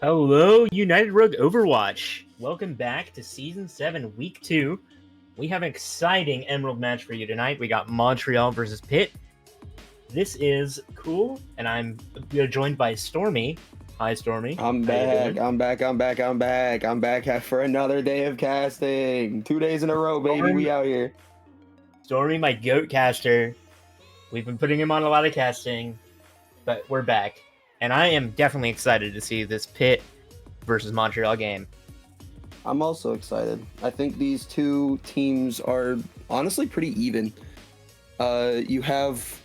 Hello, United Rogue Overwatch. Welcome back to Season 7, Week 2. We have an exciting Emerald match for you tonight. We got Montreal versus Pitt. This is cool, and I'm joined by Stormy. Hi, Stormy. I'm back. I'm back for another day of casting. 2 days in a row, baby. Stormy. We out here. Stormy, my goat caster. We've been putting him on a lot of casting, but we're back. And I am definitely excited to see this Pitt versus Montreal game. I'm also excited. I think these two teams are honestly pretty even. You have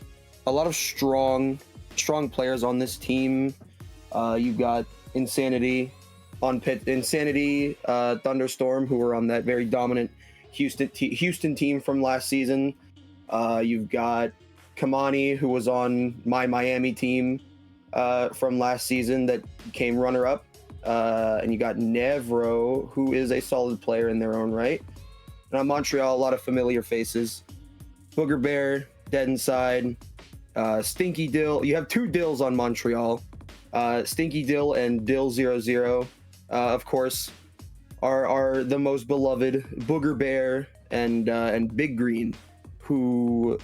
a lot of strong players on this team. You've got Insanity on Pitt, Thunderstorm, who were on that very dominant Houston team from last season. You've got Kamani, who was on my Miami team from last season that came runner-up. And you got Nevro, who is a solid player in their own right. And on Montreal, a lot of familiar faces. Booger Bear, Dead Inside, Stinky Dill. You have two Dills on Montreal. Stinky Dill and Dill 00, of course, are the most beloved Booger Bear and Big Green, who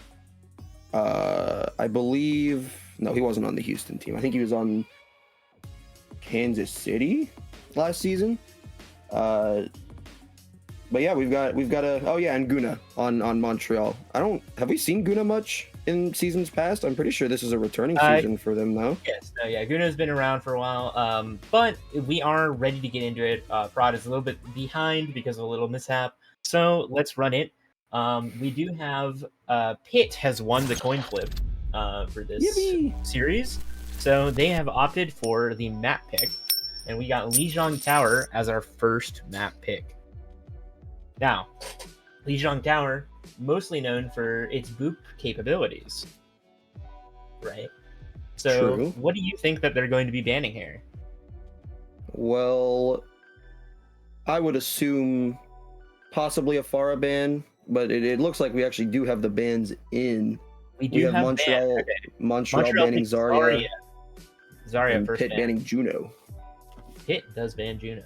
I believe, no, he wasn't on the Houston team. I think he was on Kansas City last season. But yeah, we've got and Guna on Montreal. Have we seen Guna much in seasons past? I'm pretty sure this is a returning season for them, though. Yes, Guna's been around for a while, but we are ready to get into it. Prod is a little bit behind because of a little mishap, so let's run it. We do have Pitt has won the coin flip for this series, so they have opted for the map pick, and we got Lijiang Tower as our first map pick. Now, Lijiang Tower, mostly known for its boop capabilities, right? So, True. What do you think that they're going to be banning here? Well, I would assume possibly a Pharah ban, but it looks like we actually do have the bans in. We have Montreal banning Zarya. Zarya and first Pitt ban. banning Juno. Pitt does ban Juno.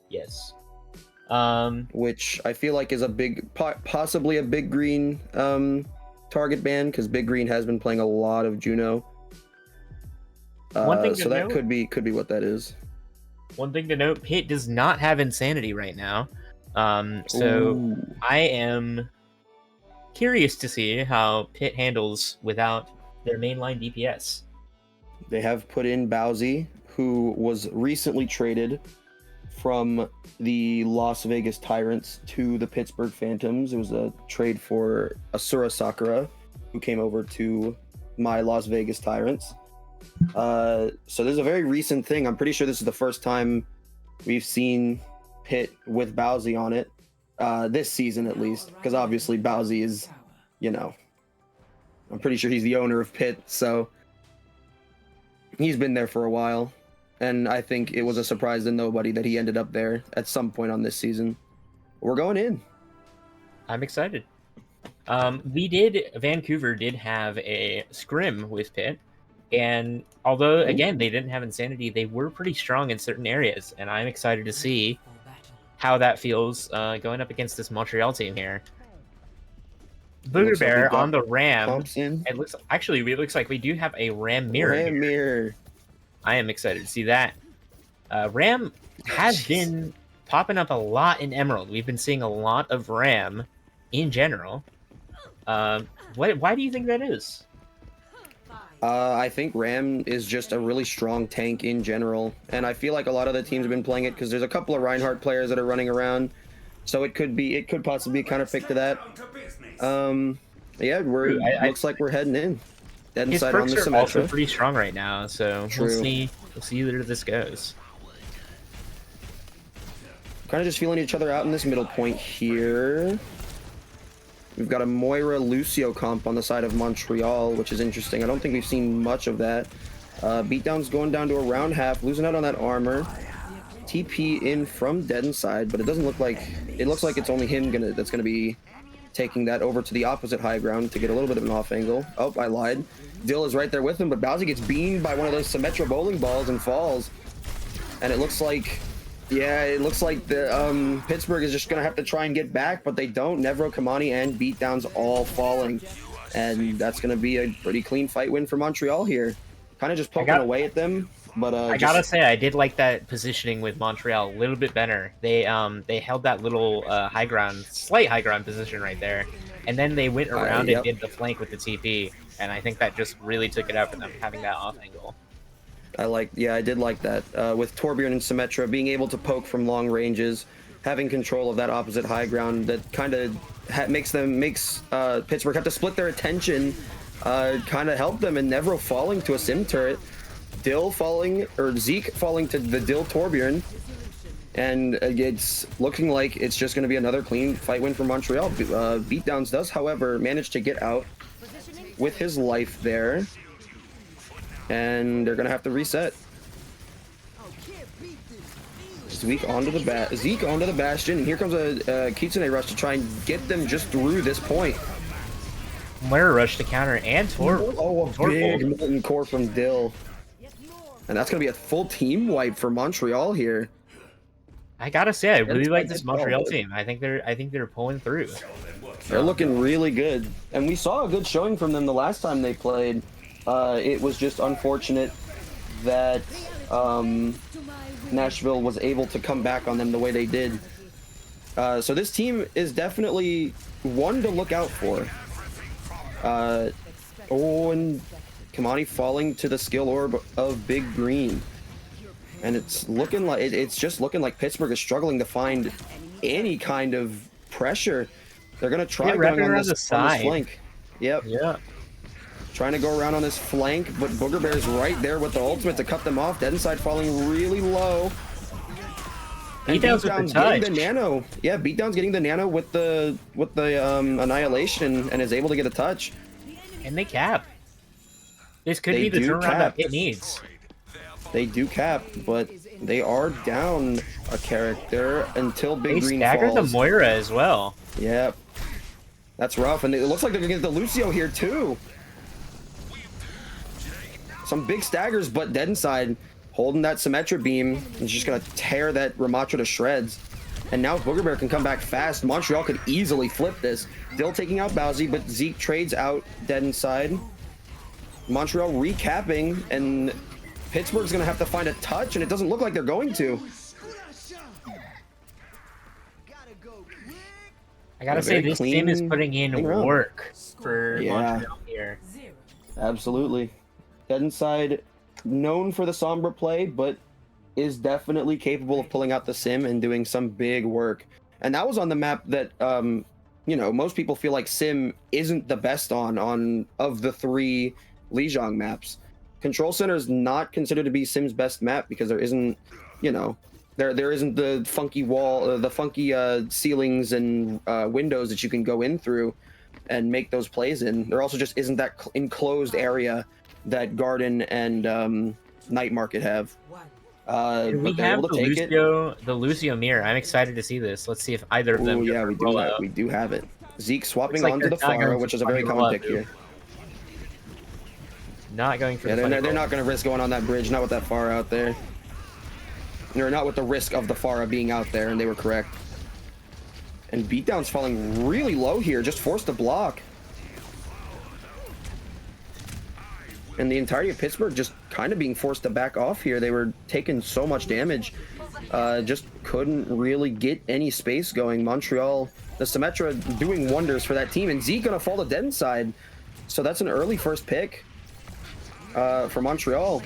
Yes. Which I feel like is possibly a Big Green target ban, because Big Green has been playing a lot of Juno. So that could be what that is. One thing to note: Pitt does not have Insanity right now. Ooh. I am curious to see how Pitt handles without their mainline DPS. They have put in Bowsy, who was recently traded from the Las Vegas Tyrants to the Pittsburgh Phantoms. It was a trade for Asura Sakura, who came over to my Las Vegas Tyrants. So this is a very recent thing. I'm pretty sure this is the first time we've seen Pitt with Bowsy on it, this season at least, because obviously Bowsy is, I'm pretty sure he's the owner of Pitt, so he's been there for a while. And I think it was a surprise to nobody that he ended up there at some point on this season. We're going in. I'm excited. Vancouver did have a scrim with Pitt, and although, again, they didn't have Insanity, they were pretty strong in certain areas, and I'm excited to see how that feels going up against this Montreal team here. Booger Bear on the Ram. It looks like we do have a Ram mirror. I am excited to see that. Ram has been popping up a lot in Emerald. We've been seeing a lot of Ram in general. Why do you think that is? I think Ram is just a really strong tank in general, and I feel like a lot of the teams have been playing it because there's a couple of Reinhardt players that are running around, so it could possibly be a counterpick to that. Looks like we're heading in. His perks are also pretty strong right now, so we'll see where this goes. Kind of just feeling each other out in this middle point here. We've got a Moira Lucio comp on the side of Montreal, which is interesting. I don't think we've seen much of that. Beatdown's going down to around half, losing out on that armor. TP in from Dead Inside, but it doesn't look like it's only him that's gonna be taking that over to the opposite high ground to get a little bit of an off angle. Oh, I lied. Dill is right there with him, but Bowsy gets beamed by one of those Symmetra bowling balls and falls. And it looks like, yeah, it looks like the Pittsburgh is just gonna have to try and get back, but they don't. Nevro, Kamani, and Beatdown's all falling, and that's gonna be a pretty clean fight win for Montreal here. Kind of just poking away at them, but I gotta say, I did like that positioning with Montreal a little bit better. They held that little slight high ground position right there, and then they went around and did the flank with the TP, and I think that just really took it out for them, having that off angle. I did like that. With Torbjorn and Symmetra being able to poke from long ranges, having control of that opposite high ground, that kind of makes Pittsburgh have to split their attention, kind of help them, and Nevro falling to a sim turret, Dill falling, or Zeke falling to the Dill Torbjorn, and it's looking like it's just going to be another clean fight win for Montreal. Beatdowns does, however, manage to get out with his life there, and they're gonna have to reset. Zeke onto the Bastion, and here comes a Kitsune rush to try and get them just through this point. Moira rush to counter and Tor. Oh, a big molten core from Dill, and that's gonna be a full team wipe for Montreal here. I gotta say, I really like this Montreal team. I think they're pulling through. They're looking really good, and we saw a good showing from them the last time they played. It was just unfortunate that Nashville was able to come back on them the way they did. So this team is definitely one to look out for. And Kamani falling to the skill orb of Big Green, and it's just looking like Pittsburgh is struggling to find any kind of pressure. They're gonna try going on this flank. Yep. Yeah. Trying to go around on this flank, but Booger Bear's right there with the ultimate to cut them off. Dead Inside falling really low. Beatdown's getting the nano. Yeah, Beatdown's getting the nano with the annihilation and is able to get a touch. And they cap. This could be the turnaround that it needs. They do cap, but they are down a character until Big Green falls. They staggered the Moira as well. Yep. That's rough, and it looks like they're gonna get the Lucio here too. Some big staggers, but Dead Inside holding that Symmetra beam and just gonna tear that Ramatra to shreds. And now Booger Bear can come back fast. Montreal could easily flip this. Still taking out Bowsy, but Zeke trades out Dead Inside. Montreal recapping, and Pittsburgh's gonna have to find a touch, and it doesn't look like they're going to. I gotta say, this team is putting in work for Montreal here. Absolutely. Dead Inside, known for the Sombra play, but is definitely capable of pulling out the sim and doing some big work. And that was on the map that, you know, most people feel like sim isn't the best on of the three Lijiang maps. Control Center is not considered to be sim's best map because there isn't, you know, there isn't the funky wall, the funky ceilings and windows that you can go in through and make those plays in. There also just isn't that enclosed area that Garden and Night Market have. We have the Lucio mirror. I'm excited to see this. Let's see if either of them. Yeah, we do have it. Zeke swapping onto the Pharah, which is a very common pick here. Not going for they're not going to risk going on that bridge. Not with that Pharah out there. They're not with the risk of the Pharah being out there, and they were correct. And Beatdown's falling really low here, just forced to block. And the entirety of Pittsburgh just kind of being forced to back off here. They were taking so much damage. Just couldn't really get any space going. Montreal, the Symmetra doing wonders for that team. And Zeke gonna fall to Dead Inside. So that's an early first pick for Montreal.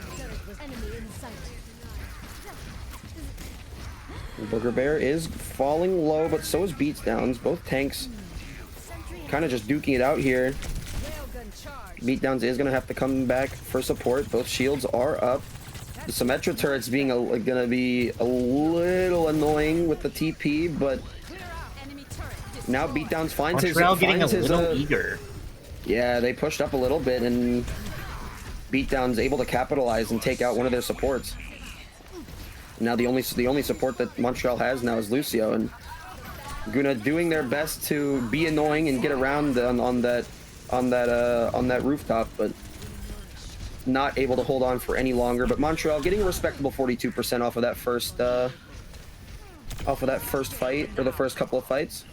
Booger Bear is falling low, but so is Beatdowns. Both tanks kind of just duking it out here. Beatdowns is going to have to come back for support. Both shields are up. The Symmetra turret's being going to be a little annoying with the TP, but now Beatdowns finds Montreal getting a little eager. Yeah, they pushed up a little bit, and Beatdown's able to capitalize and take out one of their supports. Now the only support that Montreal has now is Lucio, and Guna doing their best to be annoying and get around on that rooftop, but not able to hold on for any longer. But Montreal getting a respectable 42% off of that first fight, or the first couple of fights.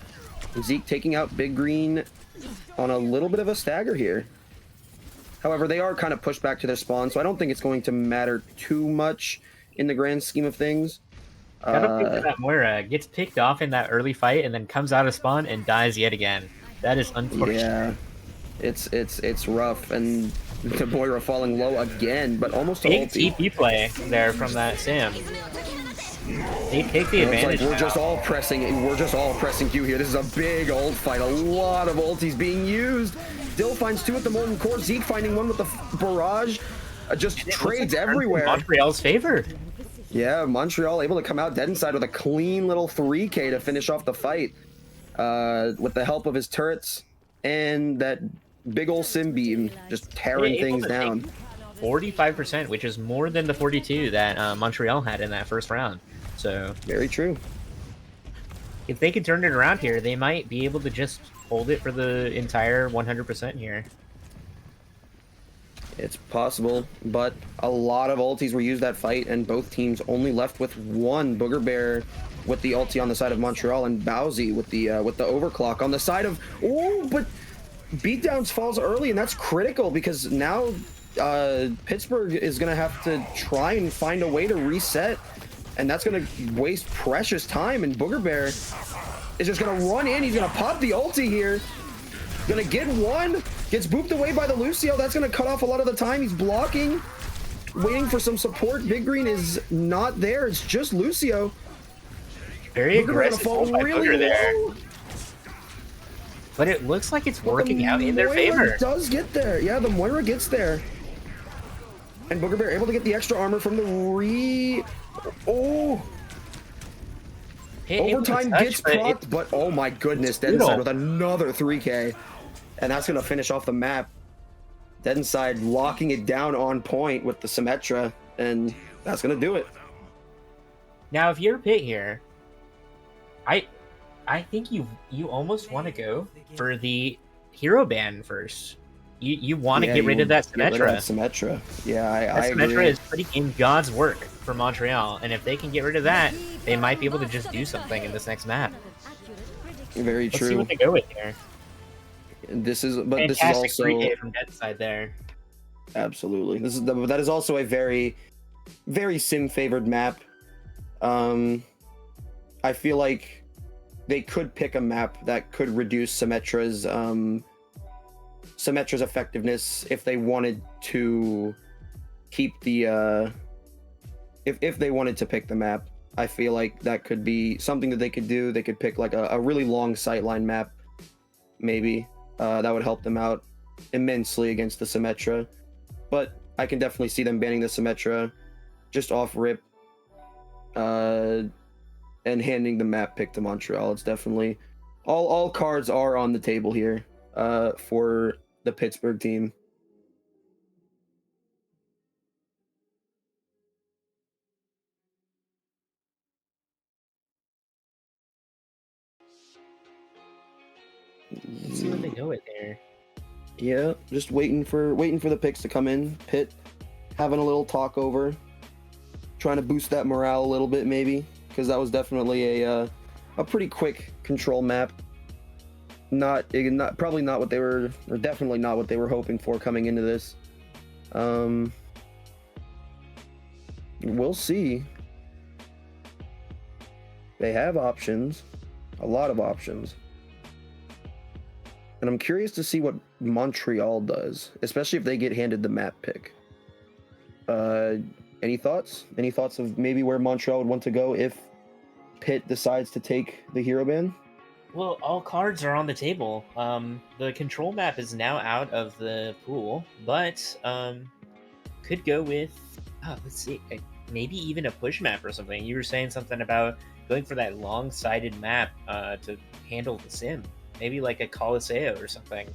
Zeke taking out Big Green on a little bit of a stagger here. However, they are kind of pushed back to their spawn, so I don't think it's going to matter too much in the grand scheme of things. Gotta think that Moira gets picked off in that early fight and then comes out of spawn and dies yet again. That is unfortunate. Yeah, it's rough, and the Moira falling low again, but almost a Big ulti. TP play there from that Sim. They take the advantage. Like we're just all pressing Q here. This is a big ult fight. A lot of ultis being used. Dill finds 2 at the molten core. Zeke finding 1 with the barrage. Just trades everywhere. Montreal's favor. Yeah, Montreal able to come out dead inside with a clean little 3K to finish off the fight. With the help of his turrets and that big ol' Sim beam just tearing things down. 45%, which is more than the 42 that Montreal had in that first round. So very true. If they could turn it around here, they might be able to just hold it for the entire 100% here. It's possible, but a lot of ultis were used that fight, and both teams only left with 1. Booger Bear with the ulti on the side of Montreal, and Bowsy with the overclock on the side of. Oh, but Beatdowns falls early, and that's critical because now Pittsburgh is going to have to try and find a way to reset, and that's going to waste precious time. And Booger Bear is just going to run in. He's going to pop the ulti here. Going to get 1. Gets booped away by the Lucio. That's going to cut off a lot of the time. He's blocking, waiting for some support. Big Green is not there. It's just Lucio. Very aggressive fall really there. But it looks like it's working out in their favor. Does get there. Yeah, the Moira gets there. And Booger Bear able to get the extra armor from the Overtime gets propped, but oh my goodness, Dead Inside with another 3K. And that's going to finish off the map. Dead Inside locking it down on point with the Symmetra, and that's going to do it. Now, if you're Pit here, I think you almost want to go for the hero ban first. You want to get rid of that Symmetra. Yeah, I agree. Symmetra is putting in God's work for Montreal, and if they can get rid of that, they might be able to just do something in this next map. Very true. Let's see what they go with here. This is Fantastic also 3K from Dead Side there. Absolutely. That is also a very, very sim favored map. I feel like they could pick a map that could reduce Symmetra's effectiveness if they wanted to keep the if they wanted to pick the map. I feel like that could be something that they could do. They could pick like a really long sightline map, maybe. That would help them out immensely against the Symmetra. But I can definitely see them banning the Symmetra just off rip and handing the map pick to Montreal. It's definitely all cards are on the table here for the Pittsburgh team. Let's see what they go with there. Yeah, just waiting for the picks to come in. Pitt having a little talk over, trying to boost that morale a little bit maybe, because that was definitely a pretty quick control map. Probably not what they were, or definitely not what they were hoping for coming into this. We'll see. They have options, a lot of options. And I'm curious to see what Montreal does, especially if they get handed the map pick. Any thoughts? Any thoughts of maybe where Montreal would want to go if Pitt decides to take the hero ban? Well, all cards are on the table. The control map is now out of the pool, but could go with, let's see, maybe even a push map or something. You were saying something about going for that long-sided map to handle the sim. Maybe like a Coliseo or something.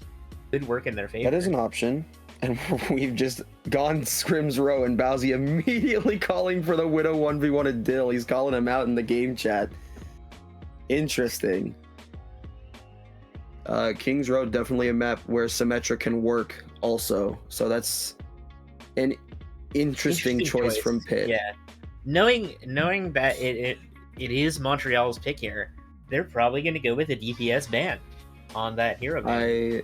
Could work in their favor. That is an option. And we've just gone Scrims Row, and Bowsy immediately calling for the Widow 1v1 at Dill. He's calling him out in the game chat. Interesting. Kings Road, definitely a map where Symmetra can work also. So that's an interesting choice from Pitt. Yeah, knowing that it is Montreal's pick here, they're probably going to go with a DPS ban on that hero ban.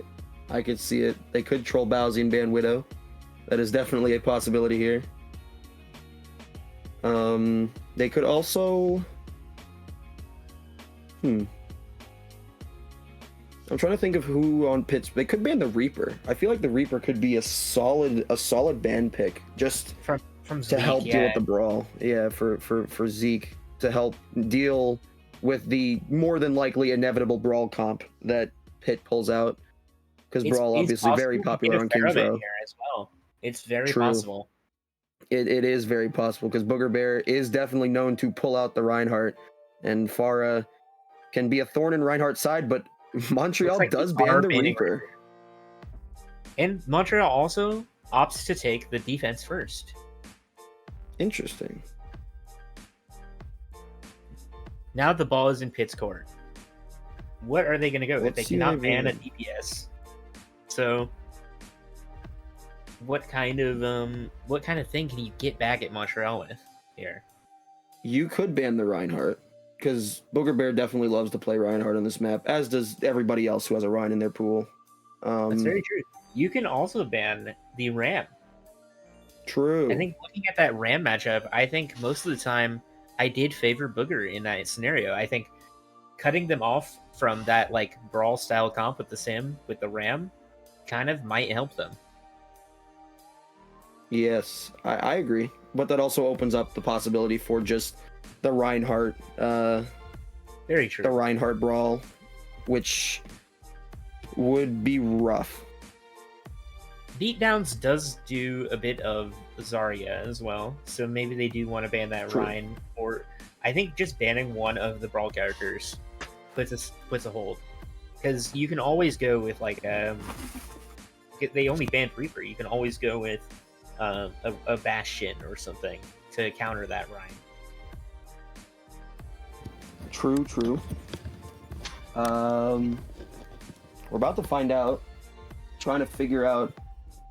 I could see it. They could troll Bowsy and ban Widow. That is definitely a possibility here. They could also... I'm trying to think of who on Pittsburgh. They could ban the Reaper. I feel like the Reaper could be a solid ban pick just from to Zeke, help deal with the brawl. Yeah, for Zeke to help deal with the more than likely inevitable brawl comp that Pitt pulls out. Because brawl obviously very popular on King's Row as well. It's very True. possible. It is very possible because Booger Bear is definitely known to pull out the Reinhardt, and Pharah can be a thorn in Reinhardt's side, but Montreal does ban the Reaper. And Montreal also opts to take the defense first. Interesting. Now the ball is in Pitt's court. What are they going to go with? They cannot ban a DPS. So, what kind of thing can you get back at Montreal with here? You could ban the Reinhardt, because Booger Bear definitely loves to play Reinhardt on this map, as does everybody else who has a Rein in their pool. That's very true. You can also ban the Ram. True. I think looking at that Ram matchup, I think most of the time I did favor Booger in that scenario. I think cutting them off from that like brawl style comp with the Sim with the Ram kind of might help them. Yes, I agree. But that also opens up the possibility for just the Reinhardt very true. The Reinhardt brawl, which would be rough. Beatdowns does do a bit of Zarya as well, so maybe they do want to ban that Rein, or I think just banning one of the brawl characters puts a hold, because you can always go with like they only banned Reaper. You can always go with a Bastion or something to counter that Rein. True. We're about to find out. Trying to figure out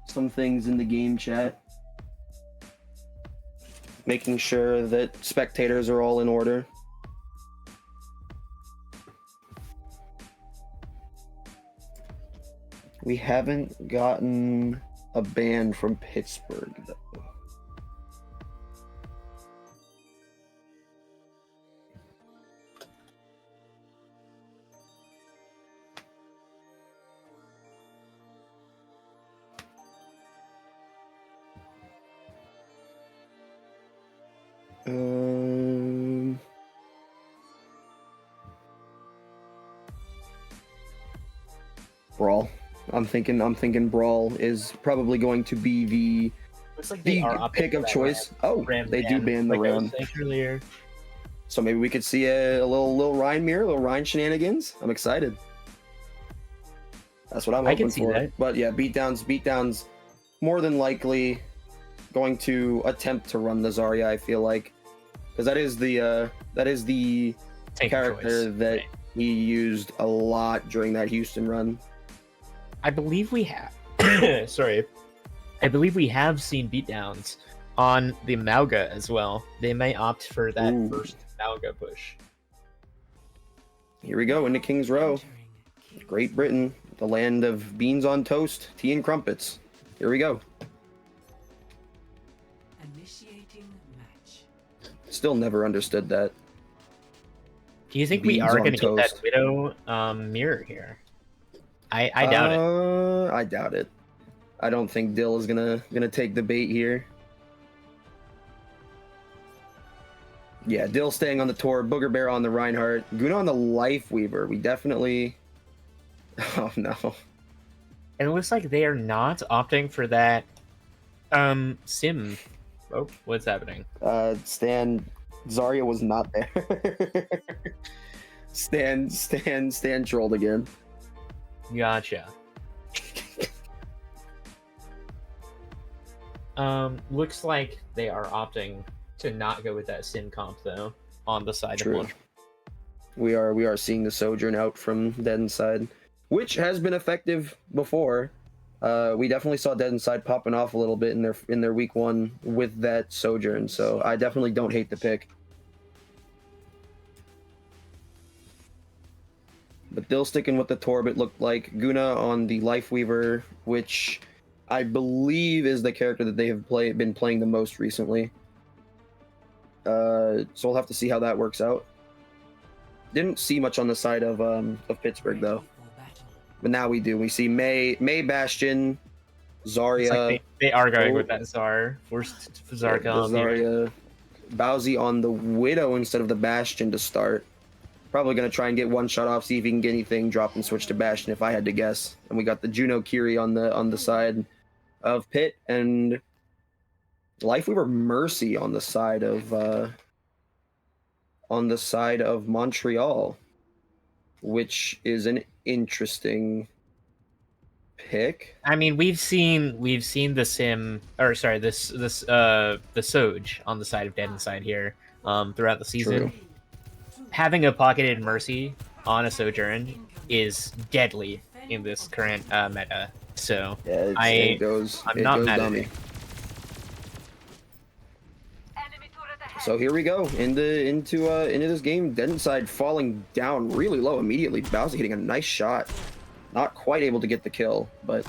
some things in the game chat. Making sure that spectators are all in order. We haven't gotten a ban from Pittsburgh, though. Brawl. I'm thinking Brawl is probably going to be the pick of choice. Oh, they do ban the Ram. So maybe we could see a little Rein mirror, a little Rein shenanigans. I'm excited. That's what I'm hoping for. That. But yeah, beatdowns more than likely going to attempt to run the Zarya, I feel like. Because that is the character that he used a lot during that Houston run. I believe we have I believe we have seen beatdowns on the Mauga as well. They may opt for that first Mauga push. Here we go into King's Row. Great Britain, the land of beans on toast, tea and crumpets. Here we go. Initiating match. Still never understood that. Do you think we are going to get that Widow mirror here? I doubt it. I doubt it. I don't think Dill is gonna take the bait here. Yeah, Dill staying on the Tor, Booger Bear on the Reinhardt, Guna on the Life Weaver. We definitely. Oh no. And it looks like they are not opting for that Sim. Oh, what's happening? Stan Zarya was not there. Stan trolled again. Gotcha. Looks like they are opting to not go with that Sim comp though on the side of Montreal. We are seeing the Sojourn out from Den's side, which has been effective before, We definitely saw Dead Inside popping off a little bit in their week 1 with that Sojourn, so I definitely don't hate the pick. But Dill sticking with the Torb, it looked like. Guna on the Lifeweaver, which I believe is the character that they have been playing the most recently. So we'll have to see how that works out. Didn't see much on the side of Pittsburgh though, but now we do. We see May Bastion, Zarya. Like they are going with that Zar. Forced Zarya on Zarya. Bowsy on the Widow instead of the Bastion to start. Probably going to try and get one shot off, see if he can get anything, drop and switch to Bastion if I had to guess. And we got the Juno Kiri on the side of Pitt, and Lifeweaver Mercy on the side of Montreal, which is an interesting pick. I mean, we've seen the Sim, or sorry, the Soj on the side of Dead Inside here throughout the season. True. Having a pocketed Mercy on a Sojourn is deadly in this current meta. So yeah, I'm not mad at it. So here we go into this game. Dead Inside falling down really low immediately. Bowsy hitting a nice shot, not quite able to get the kill, but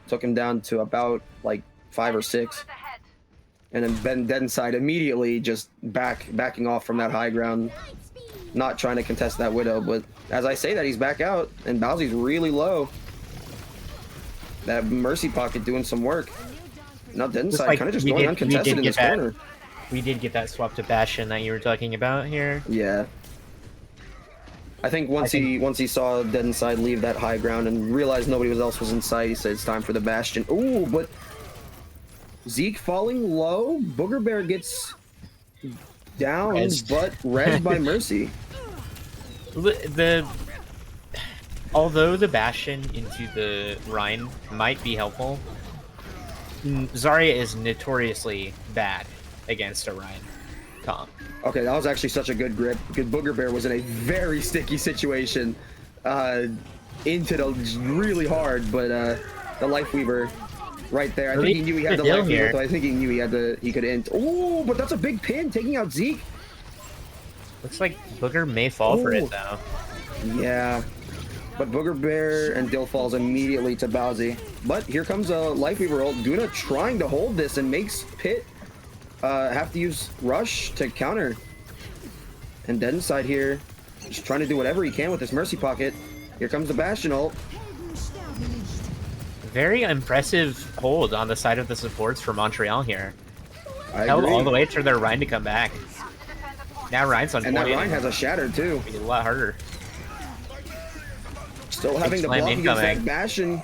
took him down to about like 5 or 6. And then Dead Inside immediately just backing off from that high ground, not trying to contest that Widow. But as I say that, he's back out, and Bowsy's really low. That Mercy pocket doing some work. Now Dead Inside like kind of just going uncontested in this corner. We did get that swap to Bastion that you were talking about here. Yeah. I think once he saw Dead Inside leave that high ground and realized nobody else was in sight, he said it's time for the Bastion. Ooh, but Zeke falling low. Booger Bear gets down, but rezzed by Mercy. Although the Bastion into the Rhine might be helpful, Zarya is notoriously bad against a Rhine comp. Okay, that was actually such a good grip. Because Booger Bear was in a very sticky situation. Into the really hard, but the Lifeweaver right there. I think he knew he had the Lifeweaver, so I think he knew he could int. Oh, but that's a big pin, taking out Zeke. Looks like Booger may fall for it though. Yeah. But Booger Bear and Dill falls immediately to Bowsy. But here comes a Lifeweaver ult. Guna trying to hold this and makes Pitt have to use Rush to counter. And Dead Inside here, just trying to do whatever he can with this Mercy pocket. Here comes the Bastion ult. Very impressive hold on the side of the supports for Montreal here. I Held agree. all the way to their Rhine to come back. Now Rhine's on And that point. Rhine has a shatter too. It'll be a lot harder. Still having to block against that Bastion,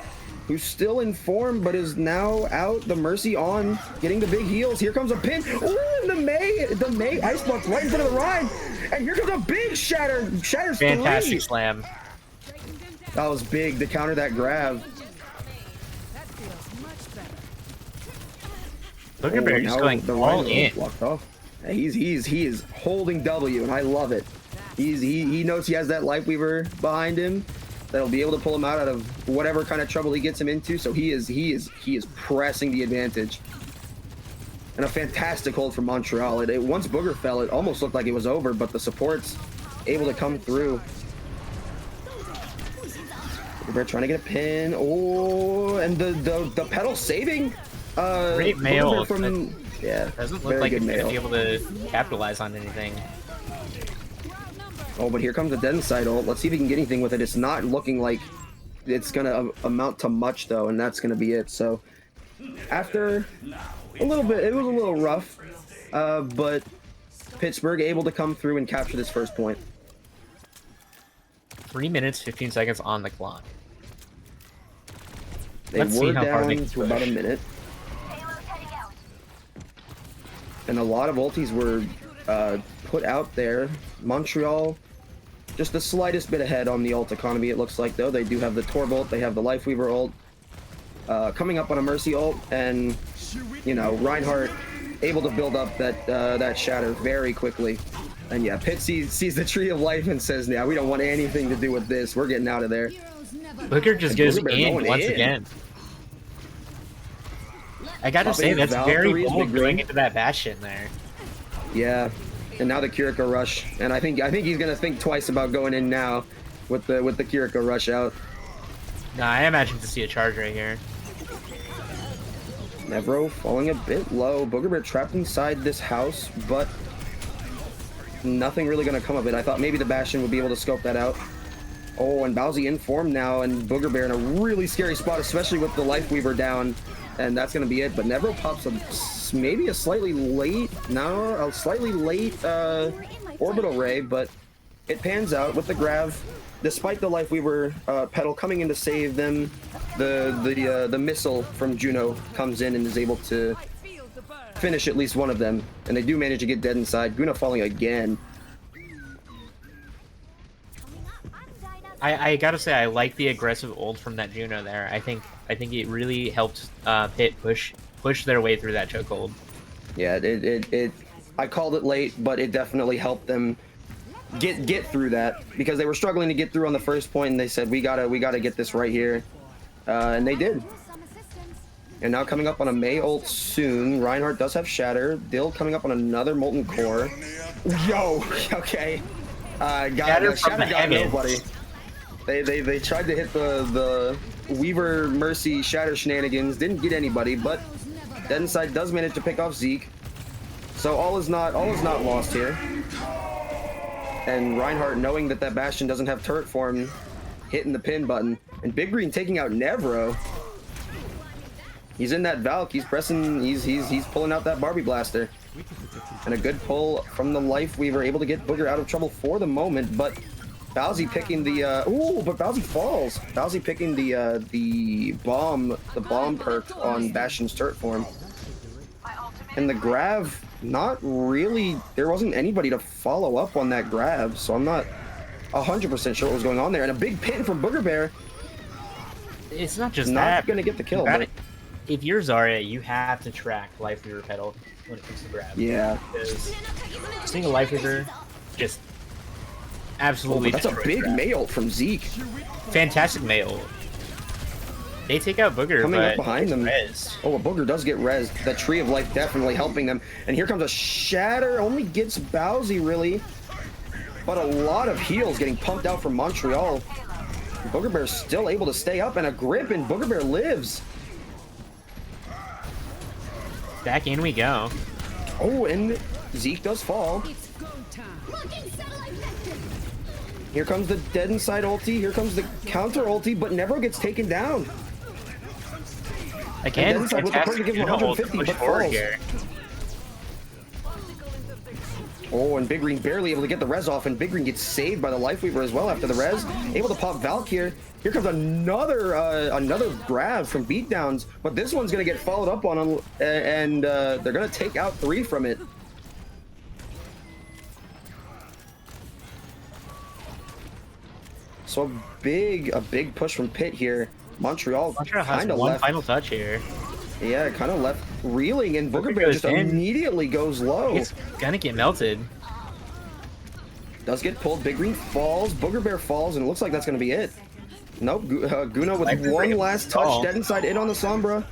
who's still in form, but is now out. The Mercy on, getting the big heals. Here comes a pin. Ooh, and the May Ice Block right in front of the Rhine. And here comes a big shatter. Shatters Fantastic 3. slam. That was big to counter that grab. Booger Bear just going all in. Blocked off. He is holding W, and I love it. He knows he has that Lifeweaver behind him that'll be able to pull him out of whatever kind of trouble he gets him into. So he is pressing the advantage. And a fantastic hold from Montreal. Once Booger fell, it almost looked like it was over, but the support's able to come through. We're trying to get a pin. Oh, and the pedal saving. Great mail. Yeah, doesn't look like it's going to be able to capitalize on anything. Oh, but here comes the Dead Inside ult. Let's see if he can get anything with it. It's not looking like it's going to amount to much, though, and that's going to be it. So after a little bit, it was a little rough, but Pittsburgh able to come through and capture this first point. 3 minutes, 15 seconds on the clock. They were down to about a minute. And a lot of ultis were put out there. Montreal, just the slightest bit ahead on the ult economy, it looks like, though. They do have the Torb ult, they have the Lifeweaver ult, coming up on a Mercy ult, and, you know, Reinhardt able to build up that shatter very quickly. And yeah, Pitt sees the Tree of Life and says, yeah, we don't want anything to do with this. We're getting out of there. Booger just goes in once again. I gotta say, Popping that's very Valkyries, bold Big going Green. into that Bastion there. Yeah, and now the Kiriko rush, and I think he's gonna think twice about going in now with the Kiriko rush out. No, I imagine to see a charge right here. Nevro falling a bit low. Booger Bear trapped inside this house, but nothing really gonna come of it. I thought maybe the Bastion would be able to scope that out. Oh, and Bowsy in form now, and Booger Bear in a really scary spot, especially with the Life Weaver down, and that's gonna be it. But Nevro pops maybe a slightly late orbital ray, but it pans out with the Grav. Despite the Life Weaver pedal coming in to save them, the missile from Juno comes in and is able to finish at least one of them, and they do manage to get dead inside. Guna falling again. I gotta say, I like the aggressive ult from that Juno there. I think it really helped Pit push their way through that chokehold. Yeah, I called it late, but it definitely helped them get through that, because they were struggling to get through on the first point, and they said we gotta get this right here, and they did. And now coming up on a Mei ult soon. Reinhardt does have Shatter. Dill coming up on another Molten Core. Yo, okay. Shatter got nobody. They tried to hit the Weaver Mercy Shatter shenanigans, didn't get anybody, but Dead Inside does manage to pick off Zeke. So all is not lost here. And Reinhardt, knowing that Bastion doesn't have turret form, hitting the pin button. And Big Green taking out Nevro. He's in that Valk. He's pressing. He's pulling out that Barbie Blaster. And a good pull from the Life Weaver, able to get Booger out of trouble for the moment. But Bowsy picking the but Bowsy falls. Bowsy picking the bomb perk on Bastion's turret form. And the Grav, not really, there wasn't anybody to follow up on that Grav, so I'm not 100% sure what was going on there. And a big pin from Booger Bear. It's not just not that. gonna get the kill. But if you're Zarya, you have to track Life Weaver pedal when it comes to Grav. yeah. Because seeing a Life Weaver just absolutely that's a big Grav. Mei ult from Zeke. Fantastic Mei ult. They take out Booger, Coming but up behind them. Rez. Oh, a Booger does get rezzed. The Tree of Life definitely helping them. And here comes a Shatter. Only gets Bowsy, really. But a lot of heals getting pumped out from Montreal. Booger Bear's still able to stay up, and a grip, and Booger Bear lives. Back in we go. Oh, and Zeke does fall. Here comes the Dead Inside ulti. Here comes the counter ulti, but Nevro gets taken down. Again, with the perk to give him 150, but falls. here. Oh, and Big Green barely able to get the res off, and Big Green gets saved by the Life Weaver as well after the res. Able to pop Valk here. Here comes another grab from Beatdowns, but this one's gonna get followed up on, and they're gonna take out 3 from it. So a big push from Pit here. Montreal has kind of one left. final touch here. Yeah, kind of left reeling, and Booger Booger Bear goes just in. immediately goes low. He's gonna get melted. Does get pulled. Big Green falls. Booger Bear falls, and it looks like that's going to be it. Nope. Guna with Like one last touch. Dead Inside in on the Sombra.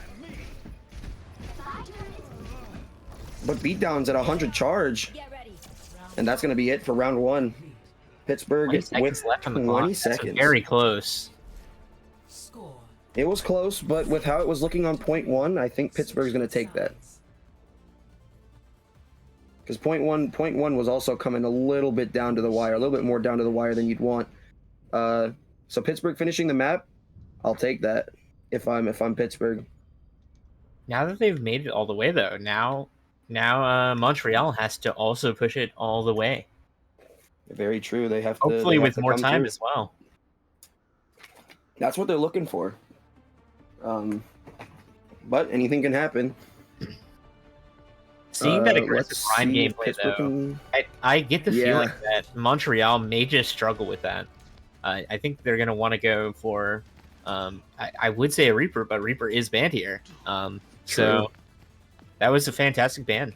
But Beatdown's at 100 charge. And that's going to be it for round 1. Pittsburgh 20 seconds with left on the 20 clock. That's seconds. very close. Score. It was close, but with how it was looking on point 1, I think Pittsburgh's going to take that. Because point one was also coming a little bit down to the wire, a little bit more down to the wire than you'd want. So Pittsburgh finishing the map, I'll take that if I'm Pittsburgh. Now that they've made it all the way, though, now Montreal has to also push it all the way. Very true. They have to. Hopefully, they have with to more come time through. as well. That's what they're looking for. But anything can happen. Seeing that aggressive let's prime see if gameplay, Pittsburgh though, can- I get the Yeah. feeling that Montreal may just struggle with that. I think they're going to want to go for, I would say a Reaper, but Reaper is banned here. So that was a fantastic ban.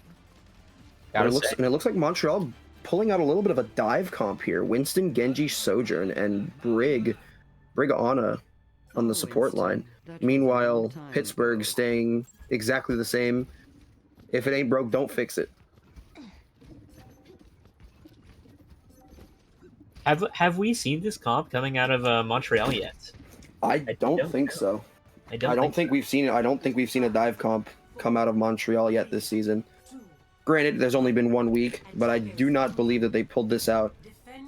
And Gotta say. it looks like Montreal pulling out a little bit of a dive comp here. Winston, Genji, Sojourn, and Brigana on the support line. Meanwhile, Pittsburgh staying exactly the same. If it ain't broke, don't fix it. Have we seen this comp coming out of Montreal yet? I don't think so. I I don't think we've seen it. I don't think we've seen a dive comp come out of Montreal yet this season. Granted, there's only been 1 week, but I do not believe that they pulled this out.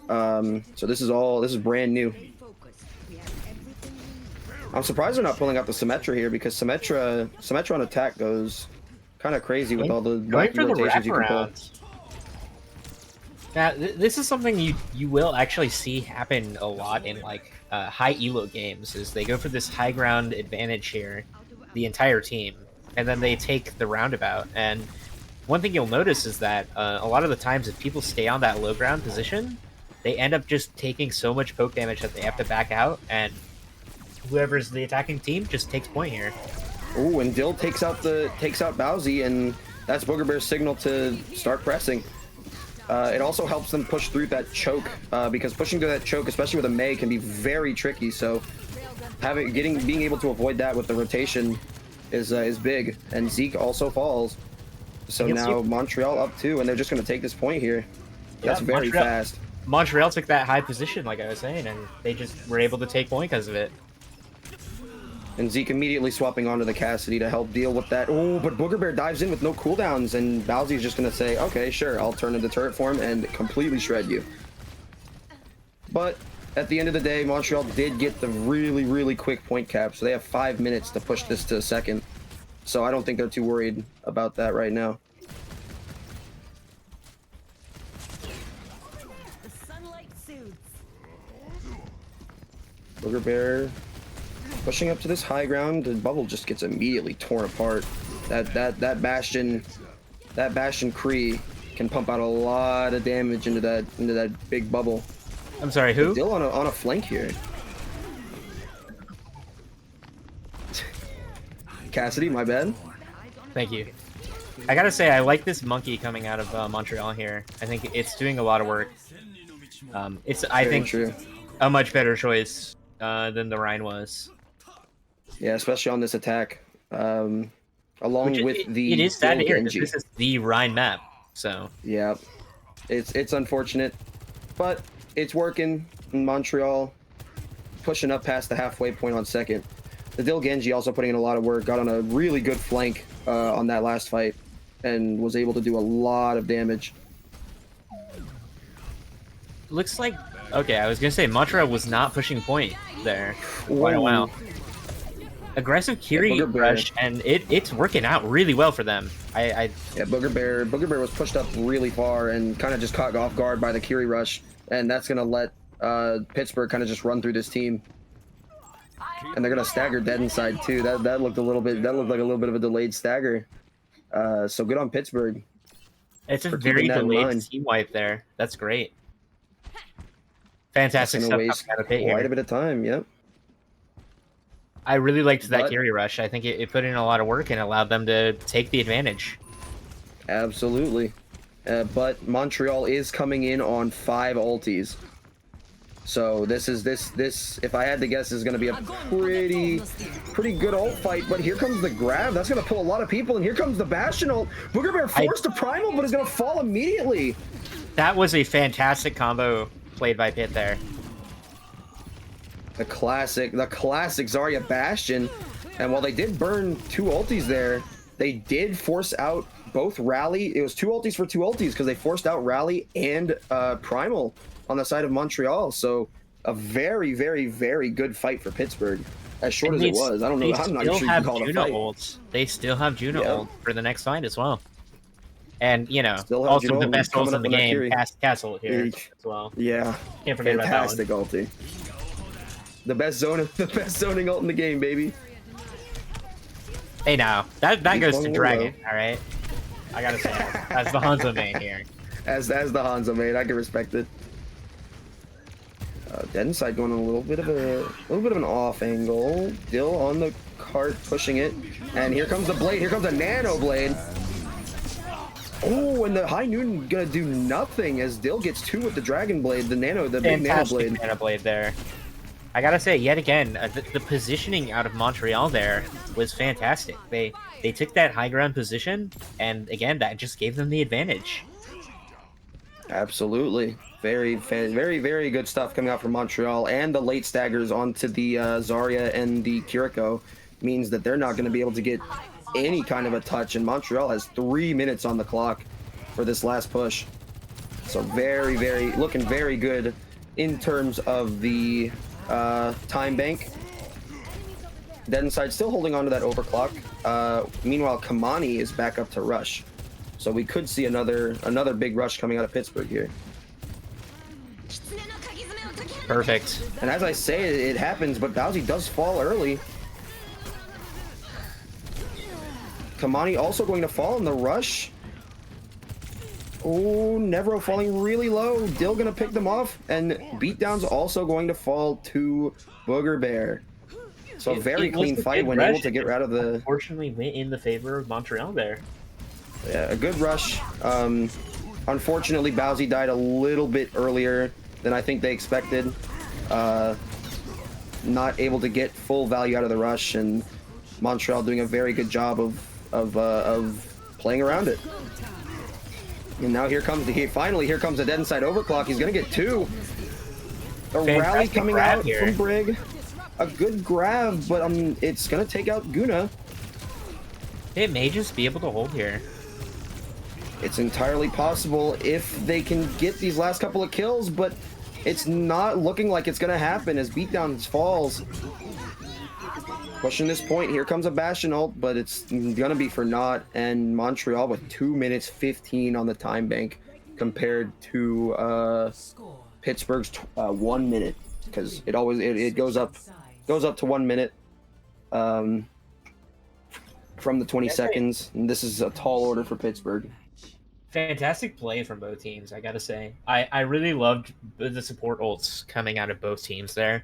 So this is brand new. I'm surprised they're not pulling out the Symmetra here, because Symmetra on attack goes kind of crazy with all the wacky rotations you can pull. Now, this is something you will actually see happen a lot in like high elo games. Is they go for this high ground advantage here, the entire team, and then they take the roundabout. And one thing you'll notice is that a lot of the times, if people stay on that low ground position, they end up just taking so much poke damage that they have to back out, and whoever's the attacking team just takes point here. Ooh, and Dill takes out Bowsy, and that's Booger Bear's signal to start pressing. It also helps them push through that choke, because pushing through that choke, especially with a Mei, can be very tricky. So being able to avoid that with the rotation is big. And Zeke also falls. So now Montreal up 2, and they're just going to take this point here. That's very fast. Montreal took that high position, like I was saying, and they just were able to take point because of it. And Zeke immediately swapping onto the Cassidy to help deal with that. Oh, but Booger Bear dives in with no cooldowns, and Bowsy's just going to say, okay, sure, I'll turn into turret form and completely shred you. But at the end of the day, Montreal did get the really, really quick point cap, so they have 5 minutes to push this to second. So I don't think they're too worried about that right now. The sunlight soothes. Booger Bear pushing up to this high ground. The bubble just gets immediately torn apart. That Bastion Kree can pump out a lot of damage into that big bubble. I'm sorry, who? Still on a flank here. Cassidy, my bad. Thank you. I gotta say, I like this monkey coming out of Montreal here. I think it's doing a lot of work. It's I think true. A much better choice than the Rhine was. Yeah, especially on this attack. Along with it is that area. Genji. This is the Rhine map, so yeah, it's unfortunate, but it's working in Montreal, pushing up past the halfway point on second. The Dill Genji also putting in a lot of work, got on a really good flank on that last fight, and was able to do a lot of damage. Looks like, okay, I was gonna say Montreal was not pushing point there for quite a while. Aggressive Kiri rush, and it's working out really well for them. Yeah, Booger Bear was pushed up really far and kind of just caught off guard by the Kiri rush, and that's gonna let Pittsburgh kind of just run through this team. And they're gonna stagger dead inside too. That looked like a little bit of a delayed stagger. So good on Pittsburgh. It's a very delayed team wipe there. That's great. Fantastic stuff coming out of Pit here. Quite a bit of time, yep. I really liked that Kiri rush. I think it put in a lot of work and allowed them to take the advantage. Absolutely. But Montreal is coming in on 5 ultis. So this if I had to guess, is going to be a pretty good ult fight. But here comes the grab. That's going to pull a lot of people. And here comes the Bastion ult. Booger Bear forced a primal, but is going to fall immediately. That was a fantastic combo played by Pit there. The classic Zarya Bastion. And while they did burn 2 ultis there, they did force out both Rally. It was 2 ultis for 2 ultis because they forced out Rally and Primal on the side of Montreal. So a very, very, very good fight for Pittsburgh. As short as it was. I don't know. I'm not sure you can call it a fight. Ults. They still have Juno ult for the next fight as well. And, you know, also the best ults in the game, Castle here as well. Yeah. Can't forget about that one. Fantastic ulti. The best zoning ult in the game, baby. Hey, now that goes to Dragon, all right. I gotta say, that's the Hanzo main here. As the Hanzo main, I can respect it. Dead inside going on a little bit of an off angle. Dill on the cart pushing it, and here comes the blade. Here comes a nano blade. Oh, and the High Noon gonna do nothing as Dill gets 2 with the Dragon Blade, the big nano blade. Nano blade there. I gotta say, yet again, the positioning out of Montreal there was fantastic. They took that high ground position, and again, that just gave them the advantage. Absolutely. Very good stuff coming out from Montreal, and the late staggers onto the Zarya and the Kiriko means that they're not going to be able to get any kind of a touch, and Montreal has 3 minutes on the clock for this last push. So looking very good in terms of the time bank. Dead Inside still holding on to that overclock. Meanwhile, Kamani is back up to rush. So we could see another big rush coming out of Pittsburgh here. Perfect. And as I say, it happens, but Bowsy does fall early. Kamani also going to fall in the rush. Oh, Nevro falling really low. Dill gonna pick them off, and Beatdown's also going to fall to Booger Bear. So very clean fight when able to get out of the... Unfortunately, went in the favor of Montreal there. Yeah, a good rush. Unfortunately, Bowsy died a little bit earlier than I think they expected. Not able to get full value out of the rush, and Montreal doing a very good job of playing around it. And now here comes here comes the Dead Inside overclock. He's gonna get two. A rally coming out here from Brig. A good grab, but it's gonna take out Guna. It may just be able to hold here. It's entirely possible if they can get these last couple of kills, but it's not looking like it's gonna happen as Beatdown falls. Pushing this point, here comes a Bastion ult, but it's gonna be for naught, and Montreal with 2 minutes 15 on the time bank compared to Pittsburgh's 1 minute, because it goes up to 1 minute from the 20 seconds, and this is a tall order for Pittsburgh. Fantastic play from both teams, I gotta say. I really loved the support ults coming out of both teams there.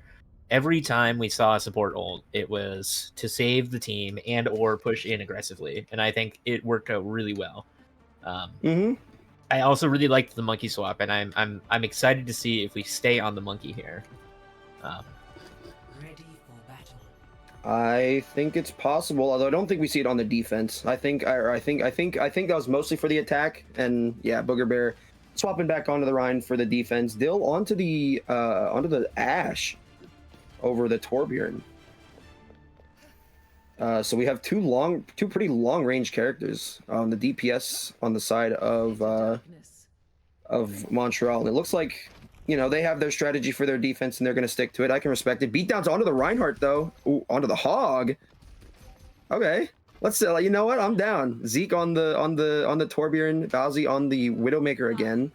Every time we saw a support ult, it was to save the team and or push in aggressively, and I think it worked out really well. I also really liked the monkey swap, and I'm excited to see if we stay on the monkey here. I think it's possible, although I don't think we see it on the defense. I think that was mostly for the attack, and yeah, Booger Bear swapping back onto the Rhine for the defense. Dill onto the Ashe over the Torbjorn. So we have two pretty long range characters on the DPS on the side of Montreal, and it looks like, you know, they have their strategy for their defense and they're going to stick to it. I can respect it. Beatdown's onto the Reinhardt though. Ooh, onto the Hog. Okay, let's you know what? I'm down. Zeke on the Torbjorn, Bowsy on the Widowmaker again.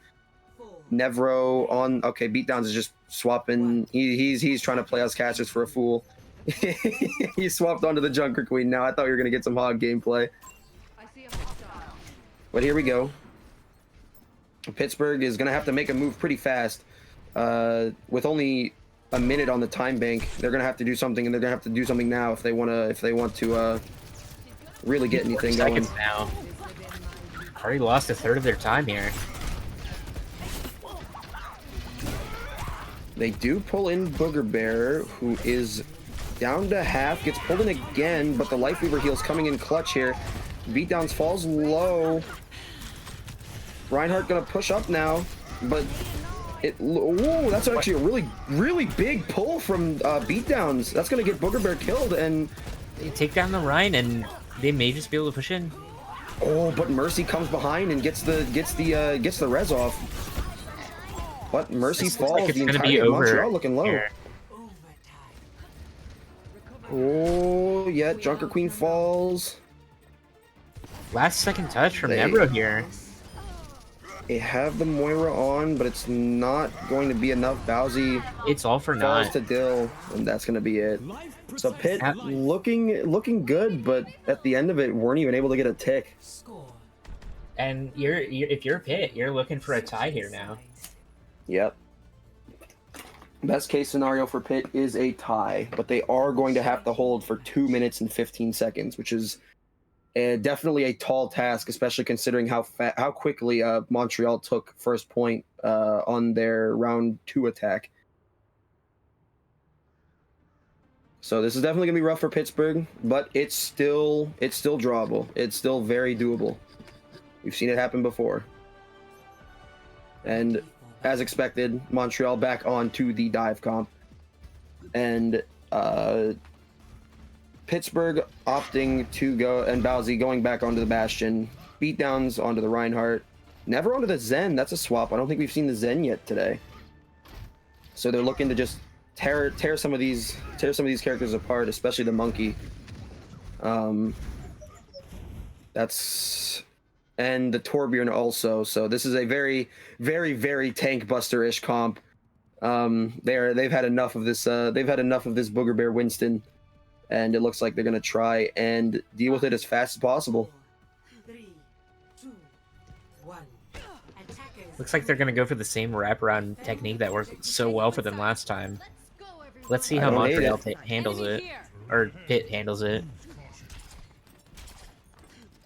Nevro on. Okay, Beatdowns is just swapping. He's trying to play us casters for a fool. He swapped onto the Junker Queen. Now I thought you were gonna get some Hog gameplay. But here we go. Pittsburgh is gonna have to make a move pretty fast. With only a minute on the time bank, they're gonna have to do something, and they're gonna have to do something now if they want to really get anything going. Now. Already lost a third of their time here. They do pull in Booger Bear, who is down to half, gets pulled in again, but the Lifeweaver heal's coming in clutch here. Beatdowns falls low. Reinhardt gonna push up now, but ooh, that's actually a really big pull from Beatdowns. That's gonna get Booger Bear killed, and they take down the Rhine, and they may just be able to push in. Oh, but Mercy comes behind and gets the res off. But Mercy falls. Like the entire Montreal looking low. Here. Oh, yeah, Junker Queen falls. Last second touch from Nebro here. They have the Moira on, but it's not going to be enough. Bowsy, it's all for falls naught to Dill, and that's going to be it. So Pitt looking good, but at the end of it, weren't even able to get a tick. And if you're Pitt, you're looking for a tie here now. Yep. Best case scenario for Pitt is a tie, but they are going to have to hold for 2 minutes and 15 seconds, which is definitely a tall task, especially considering how quickly Montreal took first point on their round 2 attack. So this is definitely gonna be rough for Pittsburgh, but it's still drawable. It's still very doable. We've seen it happen before. And as expected, Montreal back onto the dive comp. And Pittsburgh opting to go, and Bowsy going back onto the Bastion. Beatdowns onto the Reinhardt. Never onto the Zen. That's a swap. I don't think we've seen the Zen yet today. So they're looking to just tear some of these characters apart, especially the monkey. That's, and the Torbjorn also. So this is a very, very, very tank buster-ish comp. They've had enough of this. They've had enough of this Booger Bear Winston, and it looks like they're gonna try and deal with it as fast as possible. 3, 2, 1. Looks like they're going to go for the same wraparound technique that worked so well for them last time. Let's see how Montreal handles it, or Pitt handles it.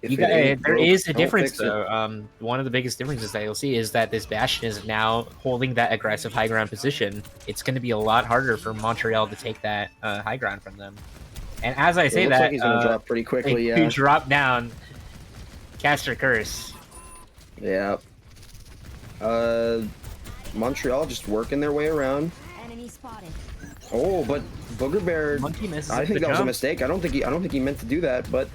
There is a difference, though. One of the biggest differences that you'll see is that this Bastion is now holding that aggressive high ground position. It's going to be a lot harder for Montreal to take that high ground from them. And as I say that, like he's going to drop pretty quickly. Yeah, drop down, Caster Curse. Yeah. Montreal just working their way around. Enemy spotted. Oh, but Booger Bear, Monkey misses I think the that was a jump. mistake. I don't think he meant to do that, but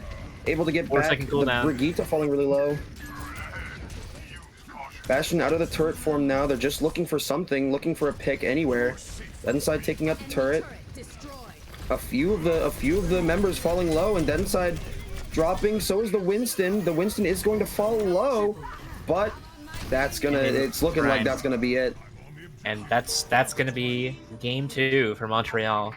able to get 4 back. second The cooldown. Brigitte falling really low. Bastion out of the turret form now. They're just looking for something, looking for a pick anywhere. Deadenside taking out the turret. A few of the members falling low, and Deadenside dropping. So is the Winston. The Winston is going to fall low, but that's gonna. It's looking like that's gonna be it. And that's gonna be game 2 for Montreal.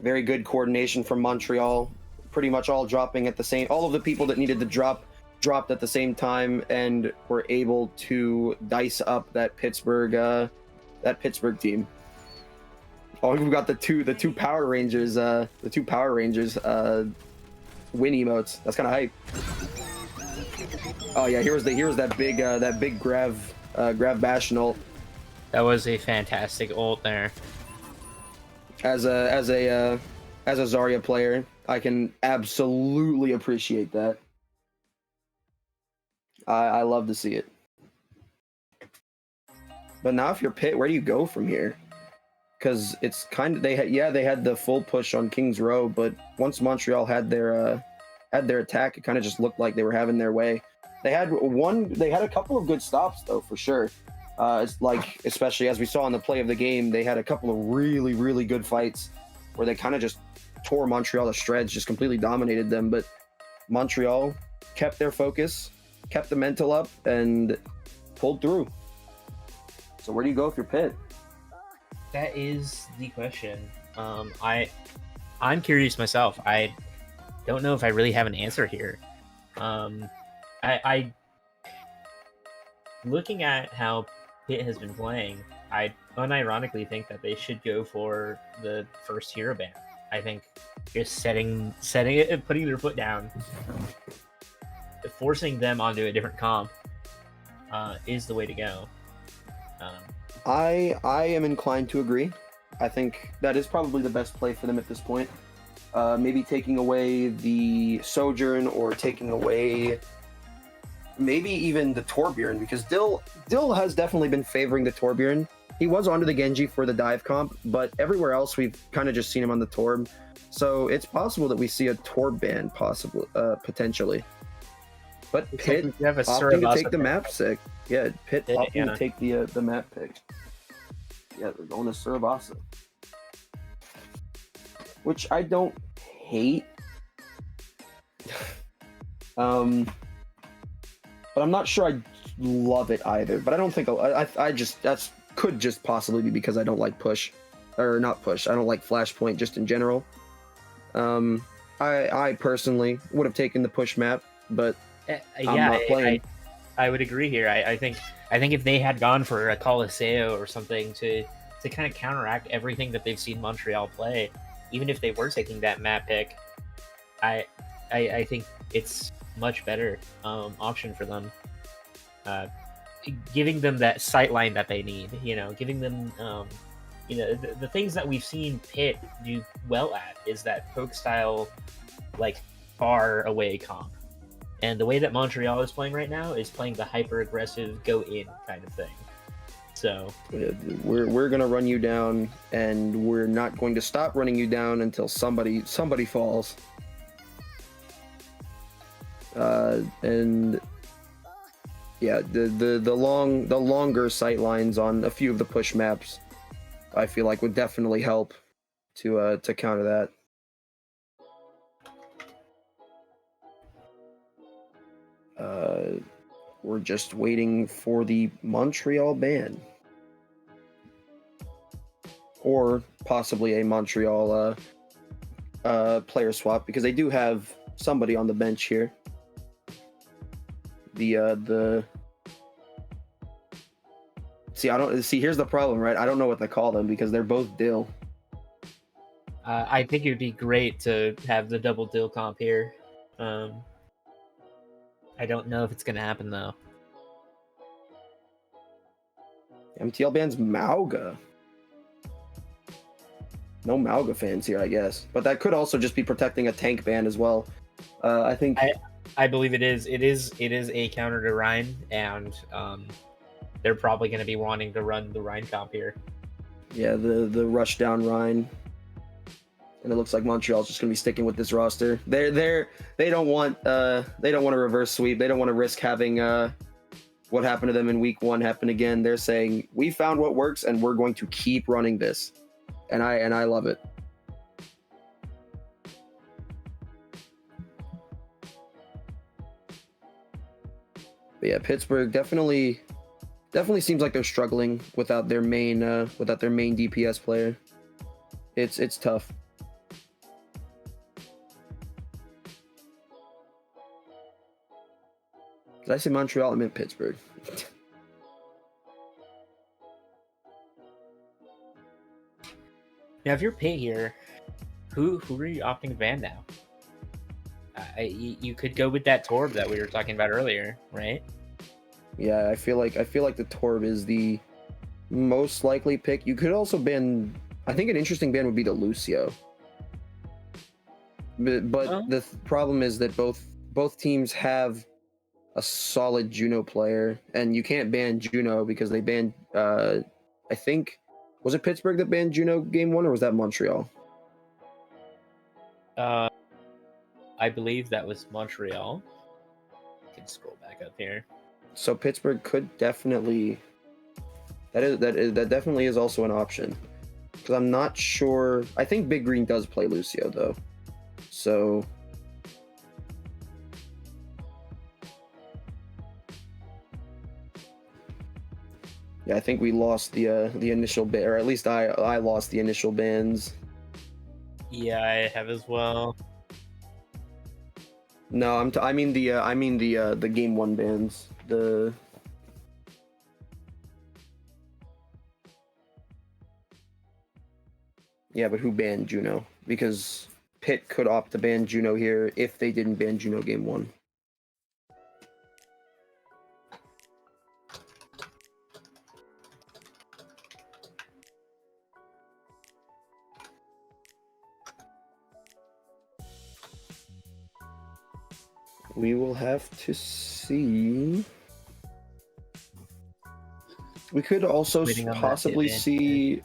Very good coordination from Montreal. Pretty much all dropping at the same. All of the people that needed to drop dropped at the same time, and were able to dice up that Pittsburgh team. Oh, we've got the two Power Rangers. The two Power Rangers. Win emotes. That's kind of hype. Oh yeah, here's that big Grav Bastion ult. That was a fantastic ult there. As a Zarya player, I can absolutely appreciate that. I love to see it. But now, if you're Pitt, where do you go from here? Because it's kind of they had the full push on King's Row, but once Montreal had their attack, it kind of just looked like they were having their way. They had a couple of good stops though, for sure. It's like, especially as we saw in the play of the game, they had a couple of really, really good fights where they kind of just tore Montreal to shreds, just completely dominated them. But Montreal kept their focus, kept the mental up, and pulled through. So where do you go if you're Pitt? That is the question. I'm curious myself. I don't know if I really have an answer here. I looking at how Pitt has been playing, I unironically think that they should go for the first hero ban. I think just setting it and putting their foot down, forcing them onto a different comp, is the way to go. I am inclined to agree. I think that is probably the best play for them at this point. Maybe taking away the Sojourn, or taking away maybe even the Torbjorn, because Dill has definitely been favoring the Torbjorn. He was onto the Genji for the dive comp, but everywhere else we've kind of just seen him on the Torb. So it's possible that we see a Torb ban, possibly, potentially. But Pitt opting to take the map pick. Yeah, Pitt opting to take the map pick. Yeah, they're going to Surabasa, which I don't hate. But I'm not sure I love it either. But I don't think I just could just possibly be because I don't like push, or not push. I don't like Flashpoint just in general. I personally would have taken the push map, but I'm not playing. I would agree here. I think if they had gone for a Coliseo or something to kind of counteract everything that they've seen Montreal play, even if they were taking that map pick, I think it's much better option for them, giving them that sight line that they need. Giving them the things that we've seen Pitt do well at is that poke style, like far away comp. And the way that Montreal is playing right now is playing the hyper aggressive go in kind of thing. So we're gonna run you down, and we're not going to stop running you down until somebody falls. And yeah, the longer sight lines on a few of the push maps, I feel like would definitely help to counter that. We're just waiting for the Montreal ban, or possibly a Montreal player swap, because they do have somebody on the bench here. The here's the problem, right? I don't know what to call them because they're both Dill. I think it would be great to have the double Dill comp here. I don't know if it's going to happen, though. MTL bans Mauga. No Mauga fans here, I guess. But that could also just be protecting a tank ban as well. I think... I believe it is. It is a counter to Rhine, and they're probably going to be wanting to run the Rhine comp here. Yeah, the rush down Rhine. And it looks like Montreal's just gonna be sticking with this roster. They don't want a reverse sweep. They don't want to risk having what happened to them in week 1 happen again. They're saying we found what works and we're going to keep running this, and I love it. But yeah, Pittsburgh definitely seems like they're struggling without their main DPS player. It's tough. Did I say Montreal? I meant Pittsburgh. Now, if you're Pitt here, who are you opting to ban now? You could go with that Torb that we were talking about earlier, right? Yeah, I feel like the Torb is the most likely pick. You could also ban. I think an interesting ban would be the Lucio. But the problem is that both teams have a solid Juno player, and you can't ban Juno because they banned. I think, was it Pittsburgh that banned Juno game 1, or was that Montreal? I believe that was Montreal. I can scroll back up here. So Pittsburgh could definitely. That definitely is also an option, because I'm not sure. I think Big Green does play Lucio though, so. Yeah, I think we lost the initial ban, or at least I lost the initial bans. Yeah, I have as well. No, I mean the game 1 bans. Yeah, but who banned Juno? Because Pitt could opt to ban Juno here if they didn't ban Juno game 1. We will have to see. We could also possibly see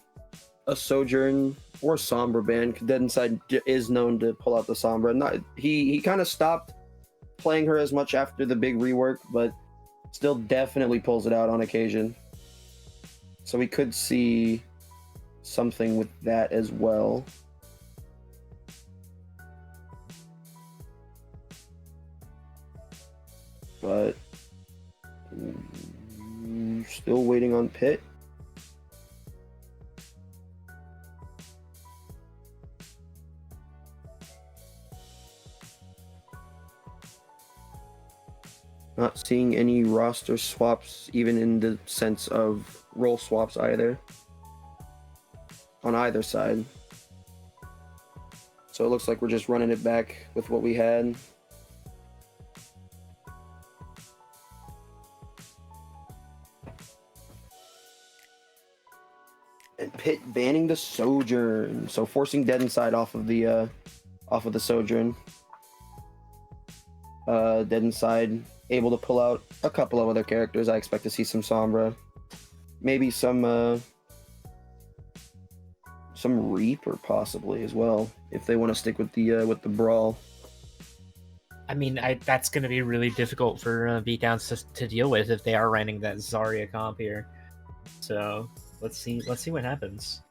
a Sojourn or Sombra ban. Dead Inside is known to pull out the Sombra. He kind of stopped playing her as much after the big rework, but still definitely pulls it out on occasion. So we could see something with that as well. But still waiting on Pitt. Not seeing any roster swaps, even in the sense of role swaps either, on either side. So it looks like we're just running it back with what we had. And Pitt banning the Sojourn, so forcing Dead Inside off of the Sojourn. Dead Inside able to pull out a couple of other characters. I expect to see some Sombra, maybe some Reaper possibly as well, if they want to stick with the brawl. I mean, that's going to be really difficult for beatdowns to deal with if they are running that Zarya comp here. So let's see what happens.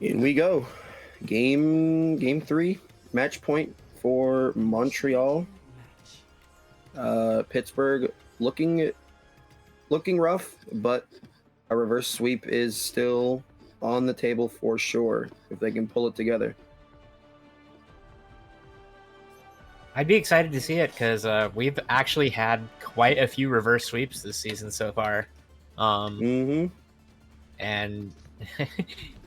In we go. Game 3. Match point for Montreal. Pittsburgh looking rough, but a reverse sweep is still on the table for sure if they can pull it together. I'd be excited to see it because we've actually had quite a few reverse sweeps this season so far. And it'd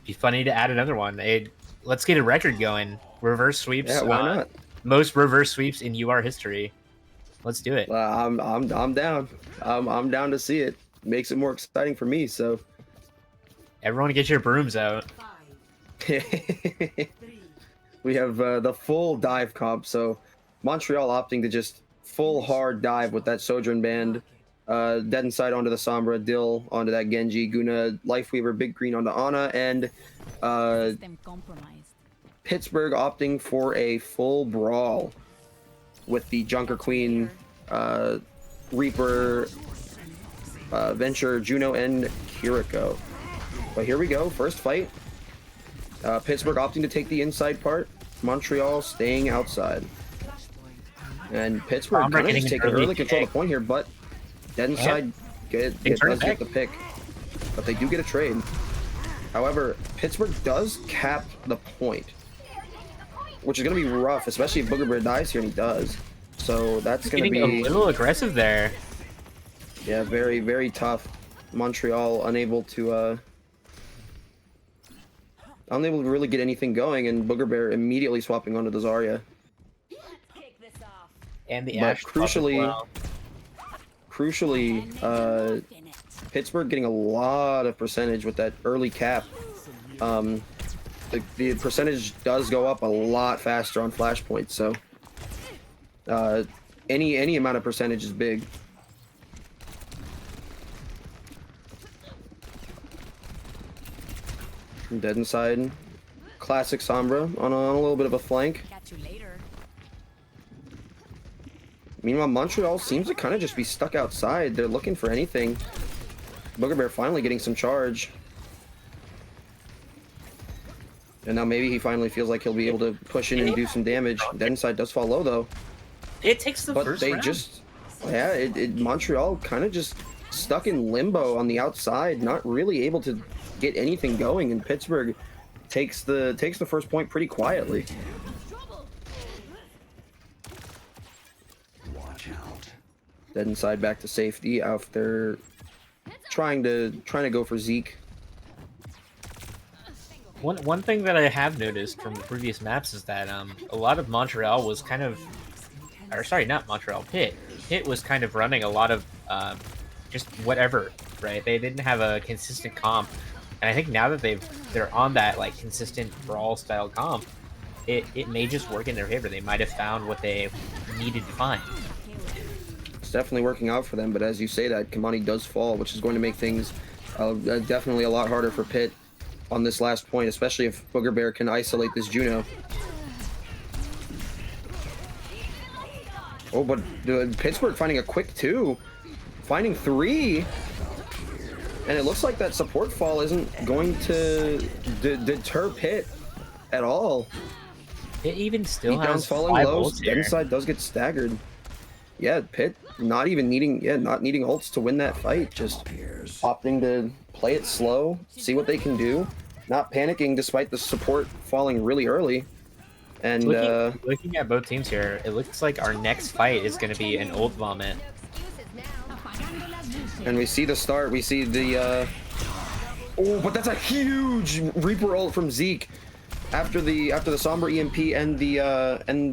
be funny to add another one. Let's get a record going. Reverse sweeps. Yeah, why not? Most reverse sweeps in UR history. Let's do it. I'm down. I'm down to see it. Makes it more exciting for me. So everyone, get your brooms out. We have the full dive comp. So Montreal opting to just full hard dive with that Sojourn band. Dead Inside onto the Sombra, Dill onto that Genji, Guna, Lifeweaver, Big Green onto Ana, and Pittsburgh opting for a full brawl with the Junker Queen, Reaper, Venture, Juno, and Kiriko. But here we go, first fight. Pittsburgh opting to take the inside part, Montreal staying outside. And Pittsburgh kind of just taking early control of the point here, but Dead Inside does get the pick, but they do get a trade. However, Pittsburgh does cap the point, which is going to be rough, especially if Booger Bear dies here, and he does. So that's going to be a little aggressive there. Yeah, very, very tough. Montreal unable to really get anything going, and Booger Bear immediately swapping onto the Zarya. And the but Ash crucially, Pittsburgh getting a lot of percentage with that early cap. The percentage does go up a lot faster on Flashpoint, so any amount of percentage is big. Dead Inside, classic Sombra on a little bit of a flank. Meanwhile, Montreal seems to kind of just be stuck outside. They're looking for anything. Booger Bear finally getting some charge. And now maybe he finally feels like he'll be able to push in and do some damage. Dead Inside does fall low, though. It takes the first round. Montreal kind of just stuck in limbo on the outside, not really able to get anything going, and Pittsburgh takes the first point pretty quietly. Dead Inside back to safety after trying to go for Zeke. One thing that I have noticed from the previous maps is that a lot of Montreal was kind of, or sorry, not Montreal, Pitt. Pitt was kind of running a lot of just whatever, right? They didn't have a consistent comp, and I think now that they're on that like consistent brawl style comp, it may just work in their favor. They might have found what they needed to find. It's definitely working out for them, but as you say that, Kamani does fall, which is going to make things definitely a lot harder for Pitt on this last point, especially if Booger Bear can isolate this Juno. Oh, but Pittsburgh finding a quick 2, finding 3, and it looks like that support fall isn't going to deter Pitt at all. It even still has falling low. Dead Inside does get staggered. Yeah, Pitt not needing ults to win that fight, just opting to play it slow, see what they can do. not panicking despite the support falling really early. And looking at both teams here, it looks like our next fight is going to be an ult vomit. And we see the start. We see the oh, but that's a huge Reaper ult from Zeke after the Sombra EMP and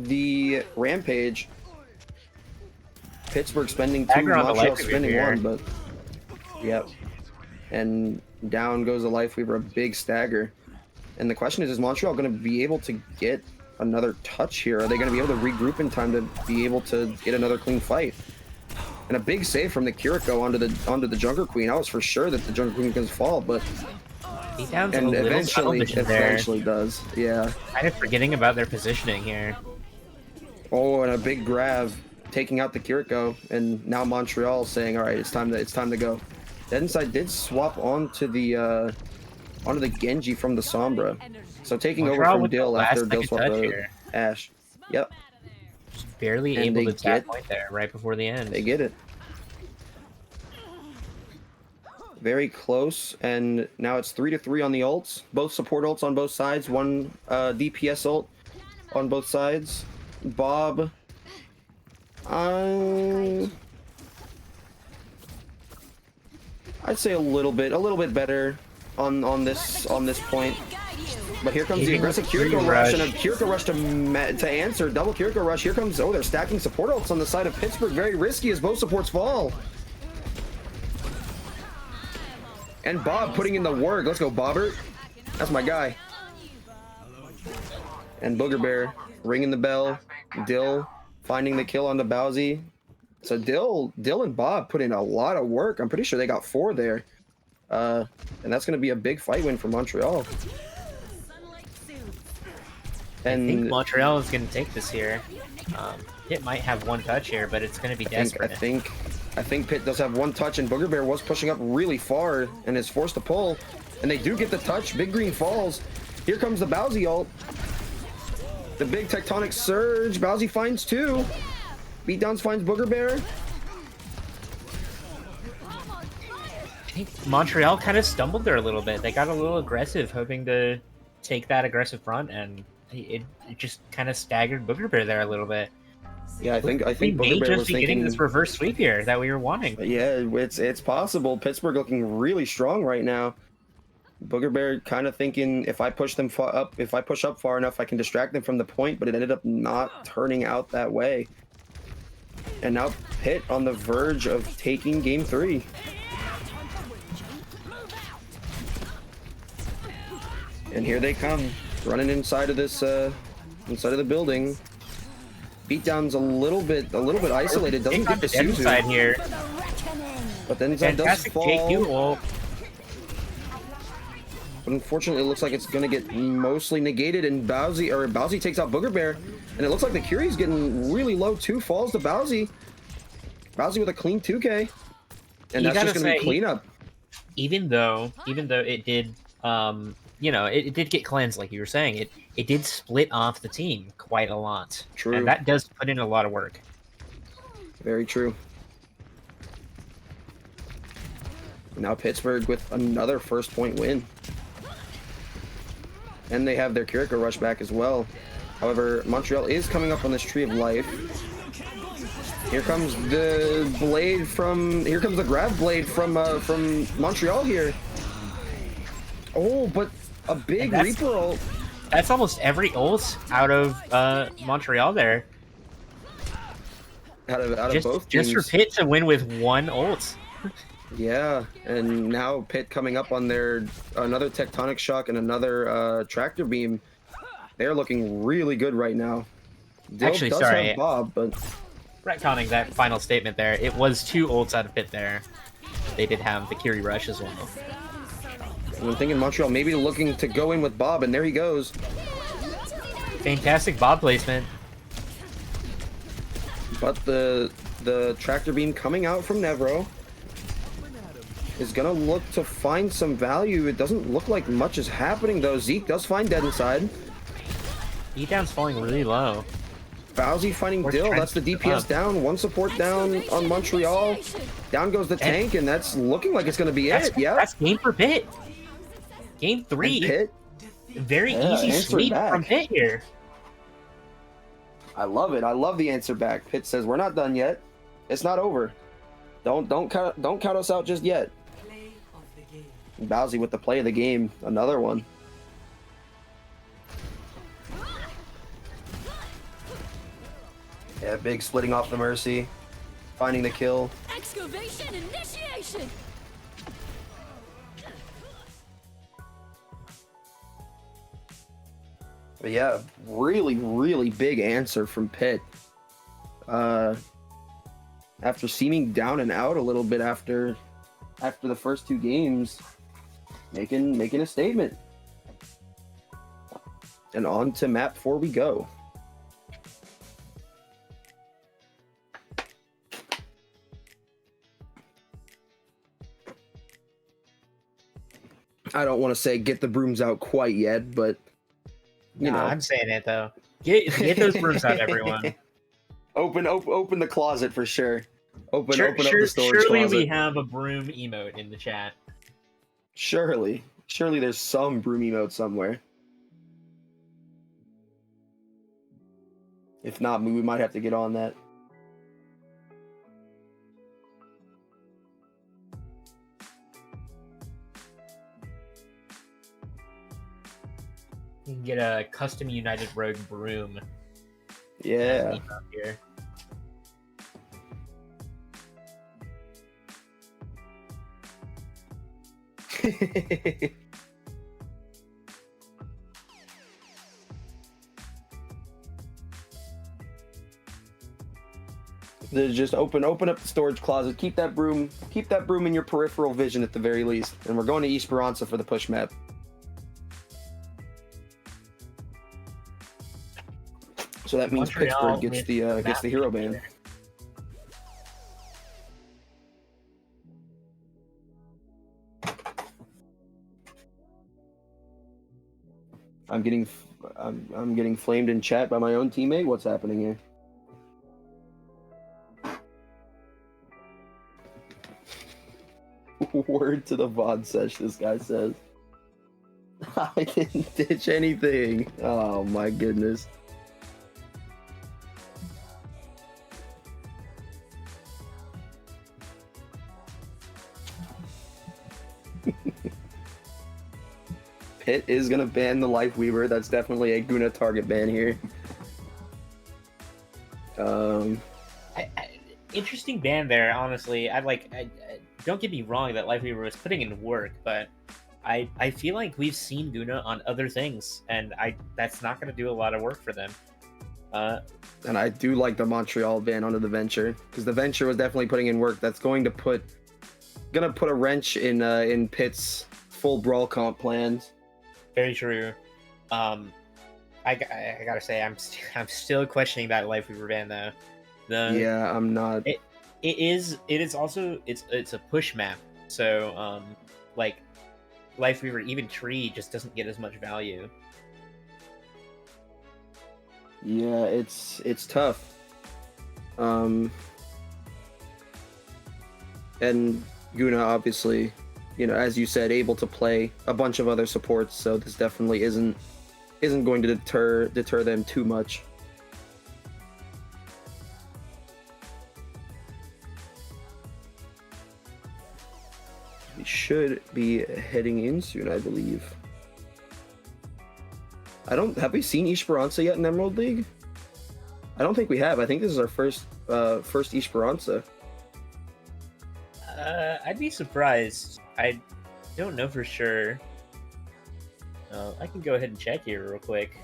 the Rampage. Pittsburgh spending 2, Montreal spending 1, but yep. And down goes the Life Weaver, a big stagger. And the question is Montreal going to be able to get another touch here? Are they going to be able to regroup in time to be able to get another clean fight? And a big save from the Kiriko onto the Junker Queen. I was for sure that the Junker Queen was going to fall, but and eventually does. Yeah. Kind of forgetting about their positioning here. Oh, and a big grab, taking out the Kiriko, and now Montreal saying, "All right, it's time to go." Dead Inside did swap onto the Genji from the Sombra, so taking Montreal over from Dill after Dill swapped the Ashe. Yep. Just barely and able to tap point there right before the end. They get it. Very close, and now it's 3-3 on the ults. Both support ults on both sides. One DPS ult on both sides. Bob. I'd say a little bit better on this point. But here comes the aggressive Kiriko rush and a Kiriko rush to answer. Double Kiriko rush. Here comes, oh, they're stacking support ults on the side of Pittsburgh. Very risky as both supports fall. And Bob putting in the work. Let's go, Bobbert. That's my guy. And Booger Bear ringing the bell. Dill finding the kill on the Bowsy. So Dill and Bob put in a lot of work. I'm pretty sure they got 4 there. And that's going to be a big fight win for Montreal. And I think Montreal is going to take this here. Pitt might have 1 touch here, but it's going to be desperate. I think Pitt does have 1 touch, and Booger Bear was pushing up really far and is forced to pull. And they do get the touch. Big Green falls. Here comes the Bowsy ult. The big tectonic surge. Bowsy finds 2. Beatdowns finds Booger Bear. I think Montreal kind of stumbled there a little bit. They got a little aggressive, hoping to take that aggressive front, and it just kind of staggered Booger Bear there a little bit. Yeah, I think Booger Bear was getting this reverse sweep here that we were wanting. Yeah, it's possible. Pittsburgh looking really strong right now. Booger Bear kind of thinking if I push them up far enough, I can distract them from the point, but it ended up not turning out that way. And now Pitt on the verge of taking game 3. And here they come, running inside of this inside of the building. Beatdown's a little bit isolated. Doesn't get the Suzu here. But then inside does fall. JQ ult. But unfortunately, it looks like it's gonna get mostly negated, and Bowsy takes out Booger Bear, and it looks like the Curie's getting really low too. Falls to Bowsy. Bowsy with a clean 2K, and that's just gonna be cleanup. Even though it did, you know, it did get cleansed, like you were saying. It did split off the team quite a lot. True. And that does put in a lot of work. Very true. Now Pittsburgh with another first point win. And they have their Kiriko rush back as well. However, Montreal is coming up on this Tree of Life. Here comes the blade from... Here comes the grab blade from Montreal here. Oh, but a big Reaper ult. That's almost every ult out of Montreal there. Out of both teams. Just for Pitt to win with 1 ult. Yeah, and now Pitt coming up on their another tectonic shock and another tractor beam. They're looking really good right now. Dill Actually, does sorry, have Bob, but retconning that final statement there, it was 2 ults out of Pitt there. They did have the Curie rush as well. I'm thinking Montreal maybe looking to go in with Bob, and there he goes. Fantastic Bob placement. But the tractor beam coming out from Nevro is gonna look to find some value. It doesn't look like much is happening though. Zeke does find Dead Inside. E-down's falling really low. Bowsy finding Dill. That's the DPS down. 1 support down on Montreal. Down goes the tank, and that's looking like it's gonna be it. Yeah. That's game for Pitt. Game And 3, Pitt, very Yeah, easy answer sweep back. from Pitt here. I love it. I love the answer back. Pitt says we're not done yet. It's not over. Don't count us out just yet. Play of the game. Bowsy with the play of the game. Another one. Yeah, big splitting off the Mercy. Finding the kill. Excavation initiation! But yeah, really, really big answer from Pitt. After seeming down and out a little bit after the first two games, making a statement. And on to map 4 we go. I don't want to say get the brooms out quite yet, but you know, I'm saying it though. Get those brooms out, everyone. open the closet for sure. Open up the storage surely closet. we have a broom emote in the chat. Surely there's some broom emote somewhere. If not, we might have to get on that. You can get a custom United Rogue broom. Yeah. Here. Just open up the storage closet. Keep that broom in your peripheral vision at the very least. And we're going to Esperanza for the push map. So that means Montreal Pittsburgh gets the hero ban. I'm getting flamed in chat by my own teammate. What's happening here? Word to the VOD sesh, this guy says. I didn't ditch anything. Oh my goodness. Pitt is gonna ban the Life Weaver. That's definitely a Guna target ban here. Interesting ban there, honestly. Don't get me wrong that Lifeweaver was putting in work, but I feel like we've seen Guna on other things, and that's not going to do a lot of work for them. And I do like the Montreal ban onto the Venture, because the Venture was definitely putting in work. That's going to put a wrench in Pitt's full brawl comp plans. Very true. I gotta say, I'm still questioning that Lifeweaver ban though. Yeah, I'm not. It is also it's a push map, so like Lifeweaver, even Tree just doesn't get as much value. Yeah, it's tough. And Guna obviously, as you said, able to play a bunch of other supports, so this definitely isn't going to deter them too much. We should be heading in soon, I believe. Have we seen Esperanza yet in Emerald League? I don't think we have. I think this is our first Esperanza. I'd be surprised. I don't know for sure. I can go ahead and check here real quick.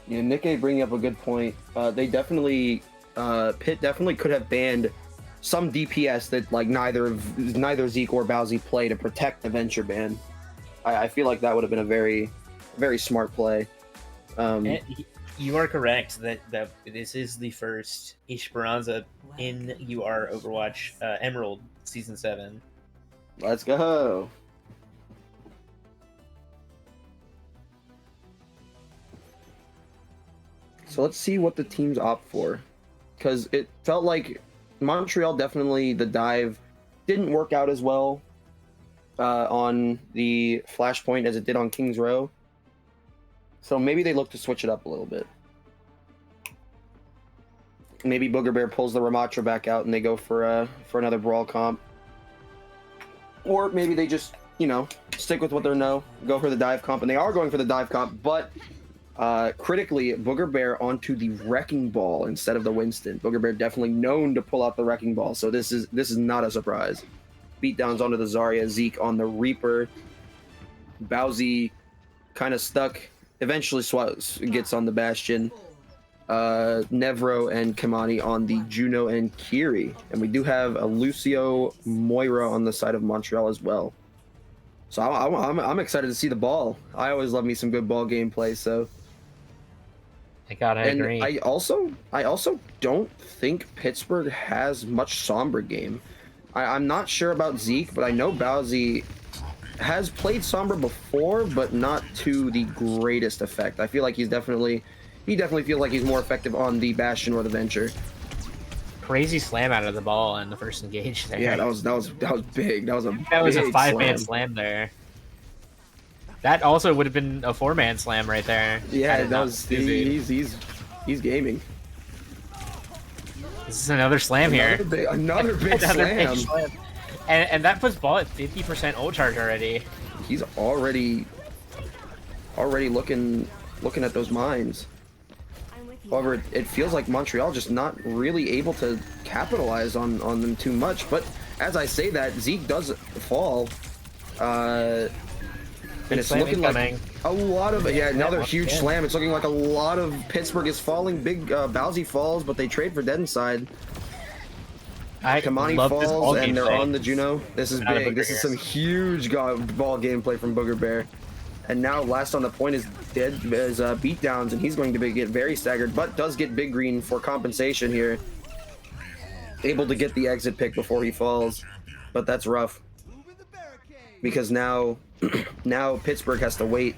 Yeah, Nikkei bringing up a good point. Pitt definitely could have banned some DPS that neither Zeke or Bowsy play to protect the Venture ban. I feel like that would have been a very, very smart play. You are correct that this is the first Esperanza in UR Overwatch Emerald Season 7. Let's go. So let's see what the teams opt for, because it felt like Montreal definitely the dive didn't work out as well on the Flashpoint as it did on King's Row. So maybe they look to switch it up a little bit. Maybe Booger Bear pulls the Ramatra back out and they go for another Brawl comp. Or maybe they just, you know, stick with what they know, go for the dive comp, and they are going for the dive comp, but critically, Booger Bear onto the Wrecking Ball instead of the Winston. Booger Bear definitely known to pull out the Wrecking Ball, so this is not a surprise. Beatdowns onto the Zarya, Zeke on the Reaper. Bowsy kind of stuck, eventually gets on the Bastion. Nevro and Kamani on the Juno and Kiri. And we do have a Lucio Moira on the side of Montreal as well. So I'm excited to see the ball. I always love me some good ball gameplay, so... I agree. I also don't think Pittsburgh has much Sombra game. I'm not sure about Zeke, but I know Bowsy has played Sombra before, but not to the greatest effect. I feel like he definitely feels like he's more effective on the Bastion or the Venture. Crazy slam out of the ball in the first engage there. Yeah, that was big. That was a 5-man slam there. That also would have been a 4-man slam right there. Yeah, that was he's gaming. This is another slam here. Another big slam. And that puts ball at 50% ult charge already. He's already looking at those mines. However, it feels like Montreal just not really able to capitalize on them too much. But as I say that, Zeke does fall. And it's looking like a lot of... Yeah, another huge slam. It's looking like a lot of Pittsburgh is falling. Big Bowsy falls, but they trade for Dead Inside. Kamani falls, and they're on the Juno. This is big. This is some huge ball gameplay from Booger Bear. And now last on the point is Beatdowns, and he's going to get very staggered, but does get Big Green for compensation here. Able to get the exit pick before he falls, but that's rough. Because now Pittsburgh has to wait.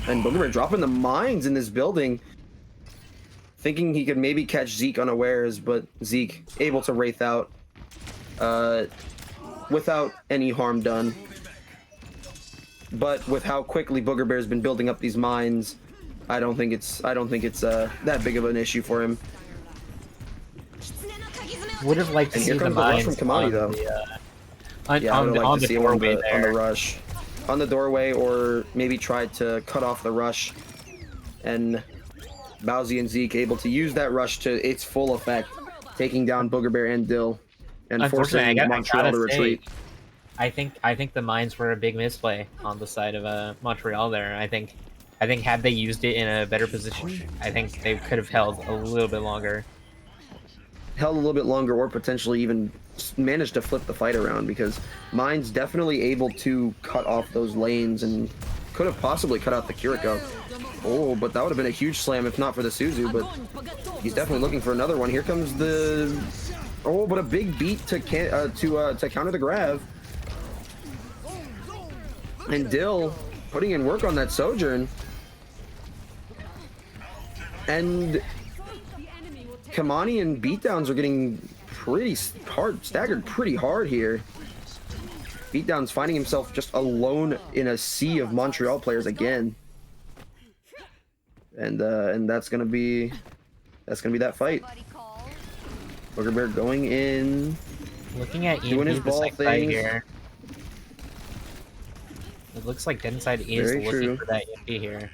And Booger Bear dropping the mines in this building, thinking he could maybe catch Zeke unawares, but Zeke able to wraith out without any harm done. But with how quickly Booger Bear's been building up these mines, I don't think it's that big of an issue for him. Would have liked to see the rush from Kamani though. On the doorway there. On the rush, on the doorway, or maybe try to cut off the rush, and Bowsy and Zeke able to use that rush to its full effect, taking down Booger Bear and Dill, and forcing Montreal to retreat. I think the mines were a big misplay on the side of Montreal there. I think had they used it in a better position, I think they could have held a little bit longer. Or potentially even managed to flip the fight around, because Mine's definitely able to cut off those lanes and could have possibly cut out the Kiriko. Oh, but that would have been a huge slam if not for the Suzu, but he's definitely looking for another one. Here comes the... Oh, but a big beat to counter the grab. And Dill putting in work on that Sojourn. And Kamani and Beatdowns are getting pretty hard, staggered pretty hard here. Beatdowns finding himself just alone in a sea of Montreal players again. And that's gonna be that fight. Booger Bear going in, looking at doing his ball thing here. It looks like Dead Inside is looking for that EMP here.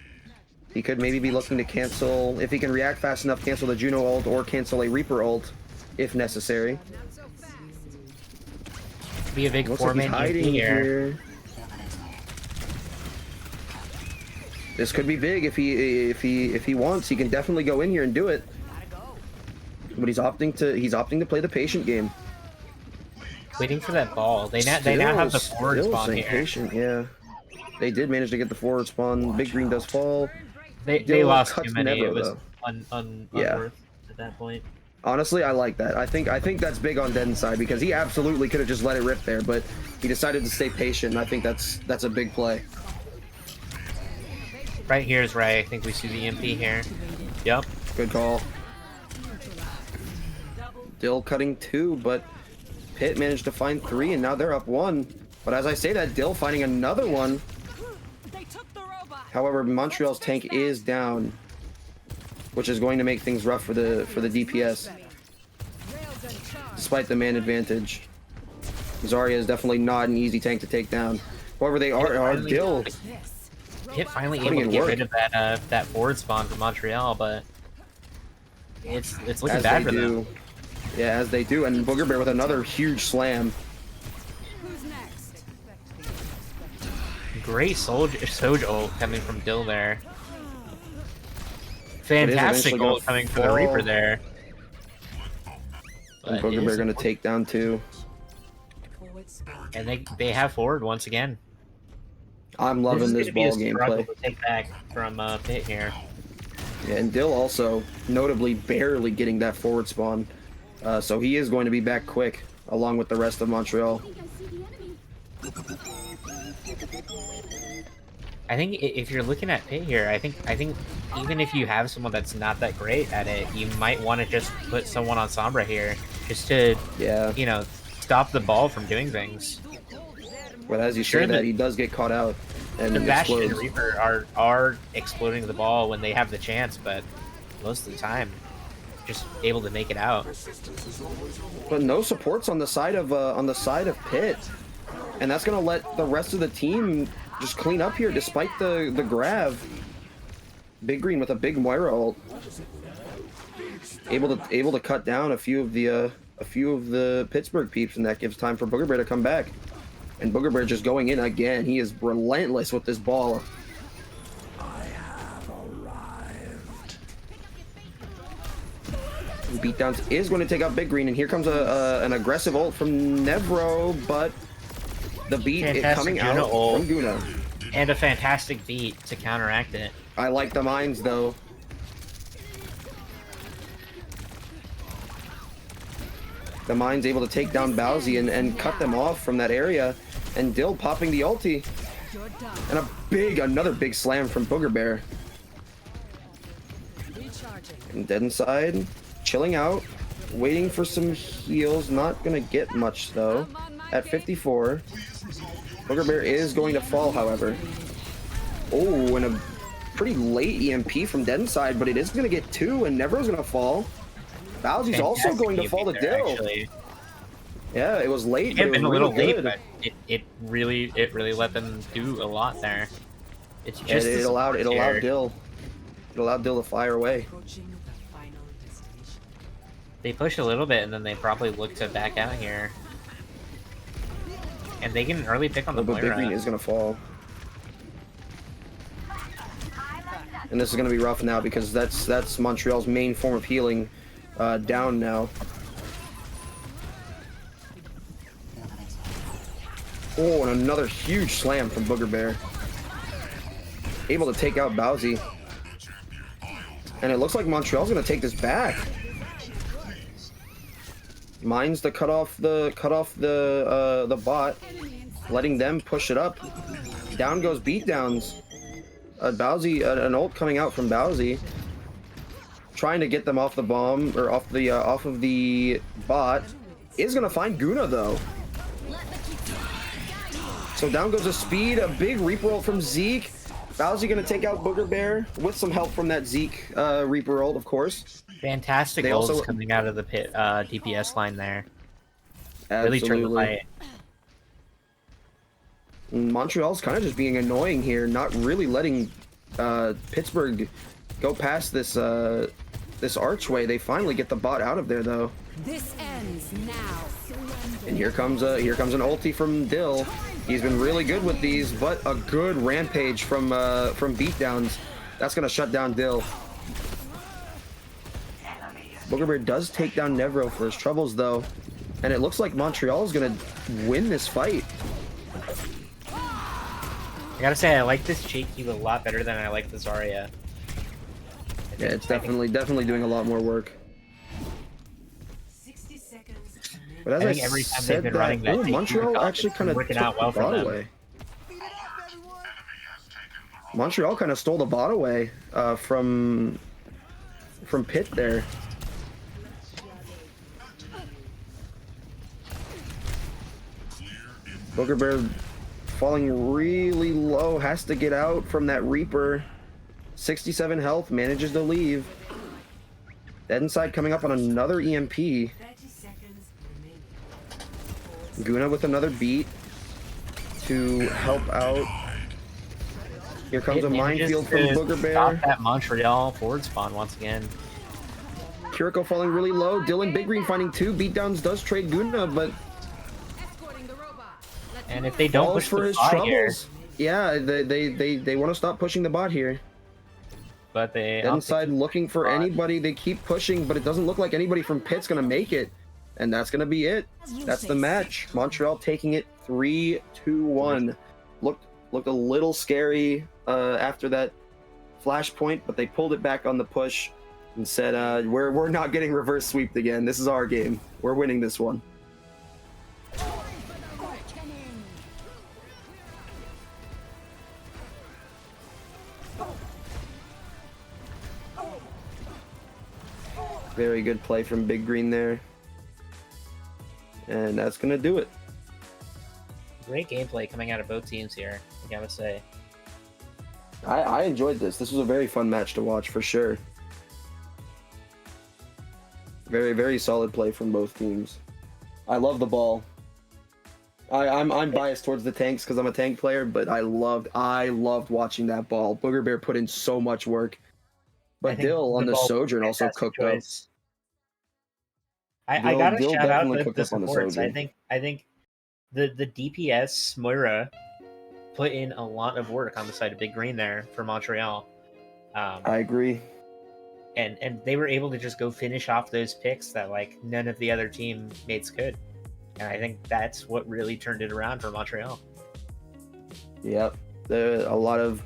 He could maybe be looking to cancel, if he can react fast enough, cancel the Juno ult or cancel a Reaper ult if necessary. Be a big 4-man EMP here. This could be big if he wants. He can definitely go in here and do it. But he's opting to play the patient game. Waiting for that ball. They now have the forward spawn here. Patient, yeah. They did manage to get the forward spawn. Big Green does fall. They lost too many. It was unworth at that point. Honestly, I like that. I think that's big on Dead Inside, because he absolutely could have just let it rip there, but he decided to stay patient, and I think that's a big play. Right here is right. I think we see the EMP here. Yep. Good call. Dill cutting 2, but Pitt managed to find 3, and now they're up 1. But as I say that, Dill finding another one. They took the robot. However, Montreal's tank is down, which is going to make things rough for the DPS, despite the man advantage. Zarya is definitely not an easy tank to take down. However, they are Dill. Pitt finally Putting able to in get work. rid of that forward spawn from Montreal, but it's looking As bad they for do. them. Yeah, as they do. And Booger Bear with another huge slam. Who's next? Great Soj ult coming from Dill there. It is Fantastic eventually ult gonna coming from the fall. Reaper there. And But Booger it Bear is- going to take down 2. And they have forward once again. I'm This loving is this gonna be a ball struggle gameplay. to take back from Pitt here. Yeah, and Dill also notably barely getting that forward spawn. So he is going to be back quick, along with the rest of Montreal. I think if you're looking at Pitt here, I think even if you have someone that's not that great at it, you might want to just put someone on Sombra here, just to Yeah, stop the ball from doing things. but as you Sure, say that, the- he does get caught out and The Bastion and explodes. Reaper are exploding the ball when they have the chance, but most of the time, just able to make it out. But no supports on the side of Pitt, and that's gonna let the rest of the team just clean up here, despite the grab. Big Green with a big Moira ult, able to cut down a few of the Pittsburgh peeps, and that gives time for Booger Bear to come back. And Booger Bear just going in again. He is relentless with this ball. Beatdowns is going to take out Big Green, and here comes an aggressive ult from Nevro, but the beat Fantastic coming out Guna ult. from Guna. And a fantastic beat to counteract it. I like the mines though. The mine's able to take down Bowsy and cut them off from that area, and Dill popping the ulti, You're done. and another big slam from Booger Bear. Recharging. And dead inside, chilling out, waiting for some heals. Not gonna get much though. At 54, Booger Bear is going to fall, however. Oh, and a pretty late EMP from dead inside, but it is gonna get 2, and Nevro's gonna fall. Bowsy's also Fantastic going to fall to EMP there, Dill. actually. Yeah, it was late. It But had it been a was little really late, good. but it really let them do a lot there. It's And just it the allowed support here. Dill. It allowed Dill to fire away. Approaching the final destination. They push a little bit, and then they probably look to back out here. And they get an early pick on the But Big Green Moira. is gonna fall. And this is gonna be rough now because that's Montreal's main form of healing down now. Oh, and another huge slam from Booger Bear. Able to take out Bowsy. And it looks like Montreal's gonna take this back. Mines to cut off the bot, letting them push it up. Down goes Beatdowns. Bowsy, an ult coming out from Bowsy, trying to get them off the bomb or off of the bot. Is gonna find Guna though. So down goes a speed, a big Reaper ult from Zeke. Bowsy gonna take out Booger Bear with some help from that Zeke Reaper ult, of course. Fantastic They goals also- coming out of the Pit DPS line there. Really turned the Absolutely. fight. Montreal's kind of just being annoying here, not really letting Pittsburgh go past this this archway. They finally get the bot out of there though. This ends now. And here comes an ulti from Dill. He's been really good with these, but a good rampage from Beatdowns. That's gonna shut down Dill. Booger Bear does take down Nevro for his troubles though, and it looks like Montreal is gonna win this fight. I gotta say, I like this Cheeky a lot better than I like the Zarya. Yeah, it's definitely doing a lot more work. 60 seconds. But as I I, think every time they've said been that, running that oh, Cheeky Montreal recall, actually it's kind of working took out well the for bot them. away. Montreal kind of stole the bot away from Pitt there. Booger Bear falling really low, has to get out from that Reaper. 67 health, manages to leave. Dead Inside coming up on another EMP. 30 seconds remaining. Guna with another beat to help out. Here comes a minefield from Booger Bear. Stop that Montreal forward spawn once again. Kiriko falling really low. Dylan Big Green finding 2 beatdowns, does trade Guna, but Escorting the robot. Let's And move. if they don't falls push for the his bot here, troubles. Yeah, they want to stop pushing the bot here. but they Dead Inside looking for bot. anybody. They keep pushing, but it doesn't look like anybody from Pitt's gonna make it. And that's gonna be it. That's the match. Montreal taking it 3-2-1. Looked a little scary after that flashpoint, but they pulled it back on the push and said, we're not getting reverse sweeped again. This is our game. We're winning this one. Very good play from Big Green there. And that's gonna do it. Great gameplay coming out of both teams here, I gotta say. I enjoyed this. This was a very fun match to watch for sure. Very, very solid play from both teams. I love the ball. I'm biased towards the tanks because I'm a tank player, but I loved watching that ball. Booger Bear put in so much work. But Dill on the ball Sojourn also fantastic cooked up. choice. I gotta Dill shout out definitely the cooked up on the supports. I Sojourn. think the DPS Moira put in a lot of work on the side of Big Green there for Montreal. I agree. And they were able to just go finish off those picks that like none of the other teammates could. And I think that's what really turned it around for Montreal. Yep. There a lot of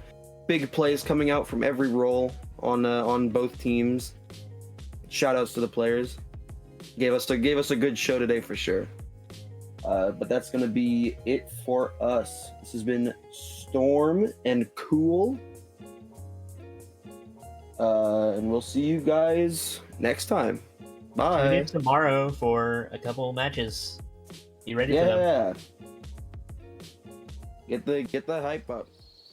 big plays coming out from every role on both teams. Shout outs to the players. Gave us a good show today for sure. But that's gonna be it for us. This has been Storm and Cool. And we'll see you guys next time. Bye. Tune in tomorrow for a couple matches. Be ready for them. Yeah. Get the hype up.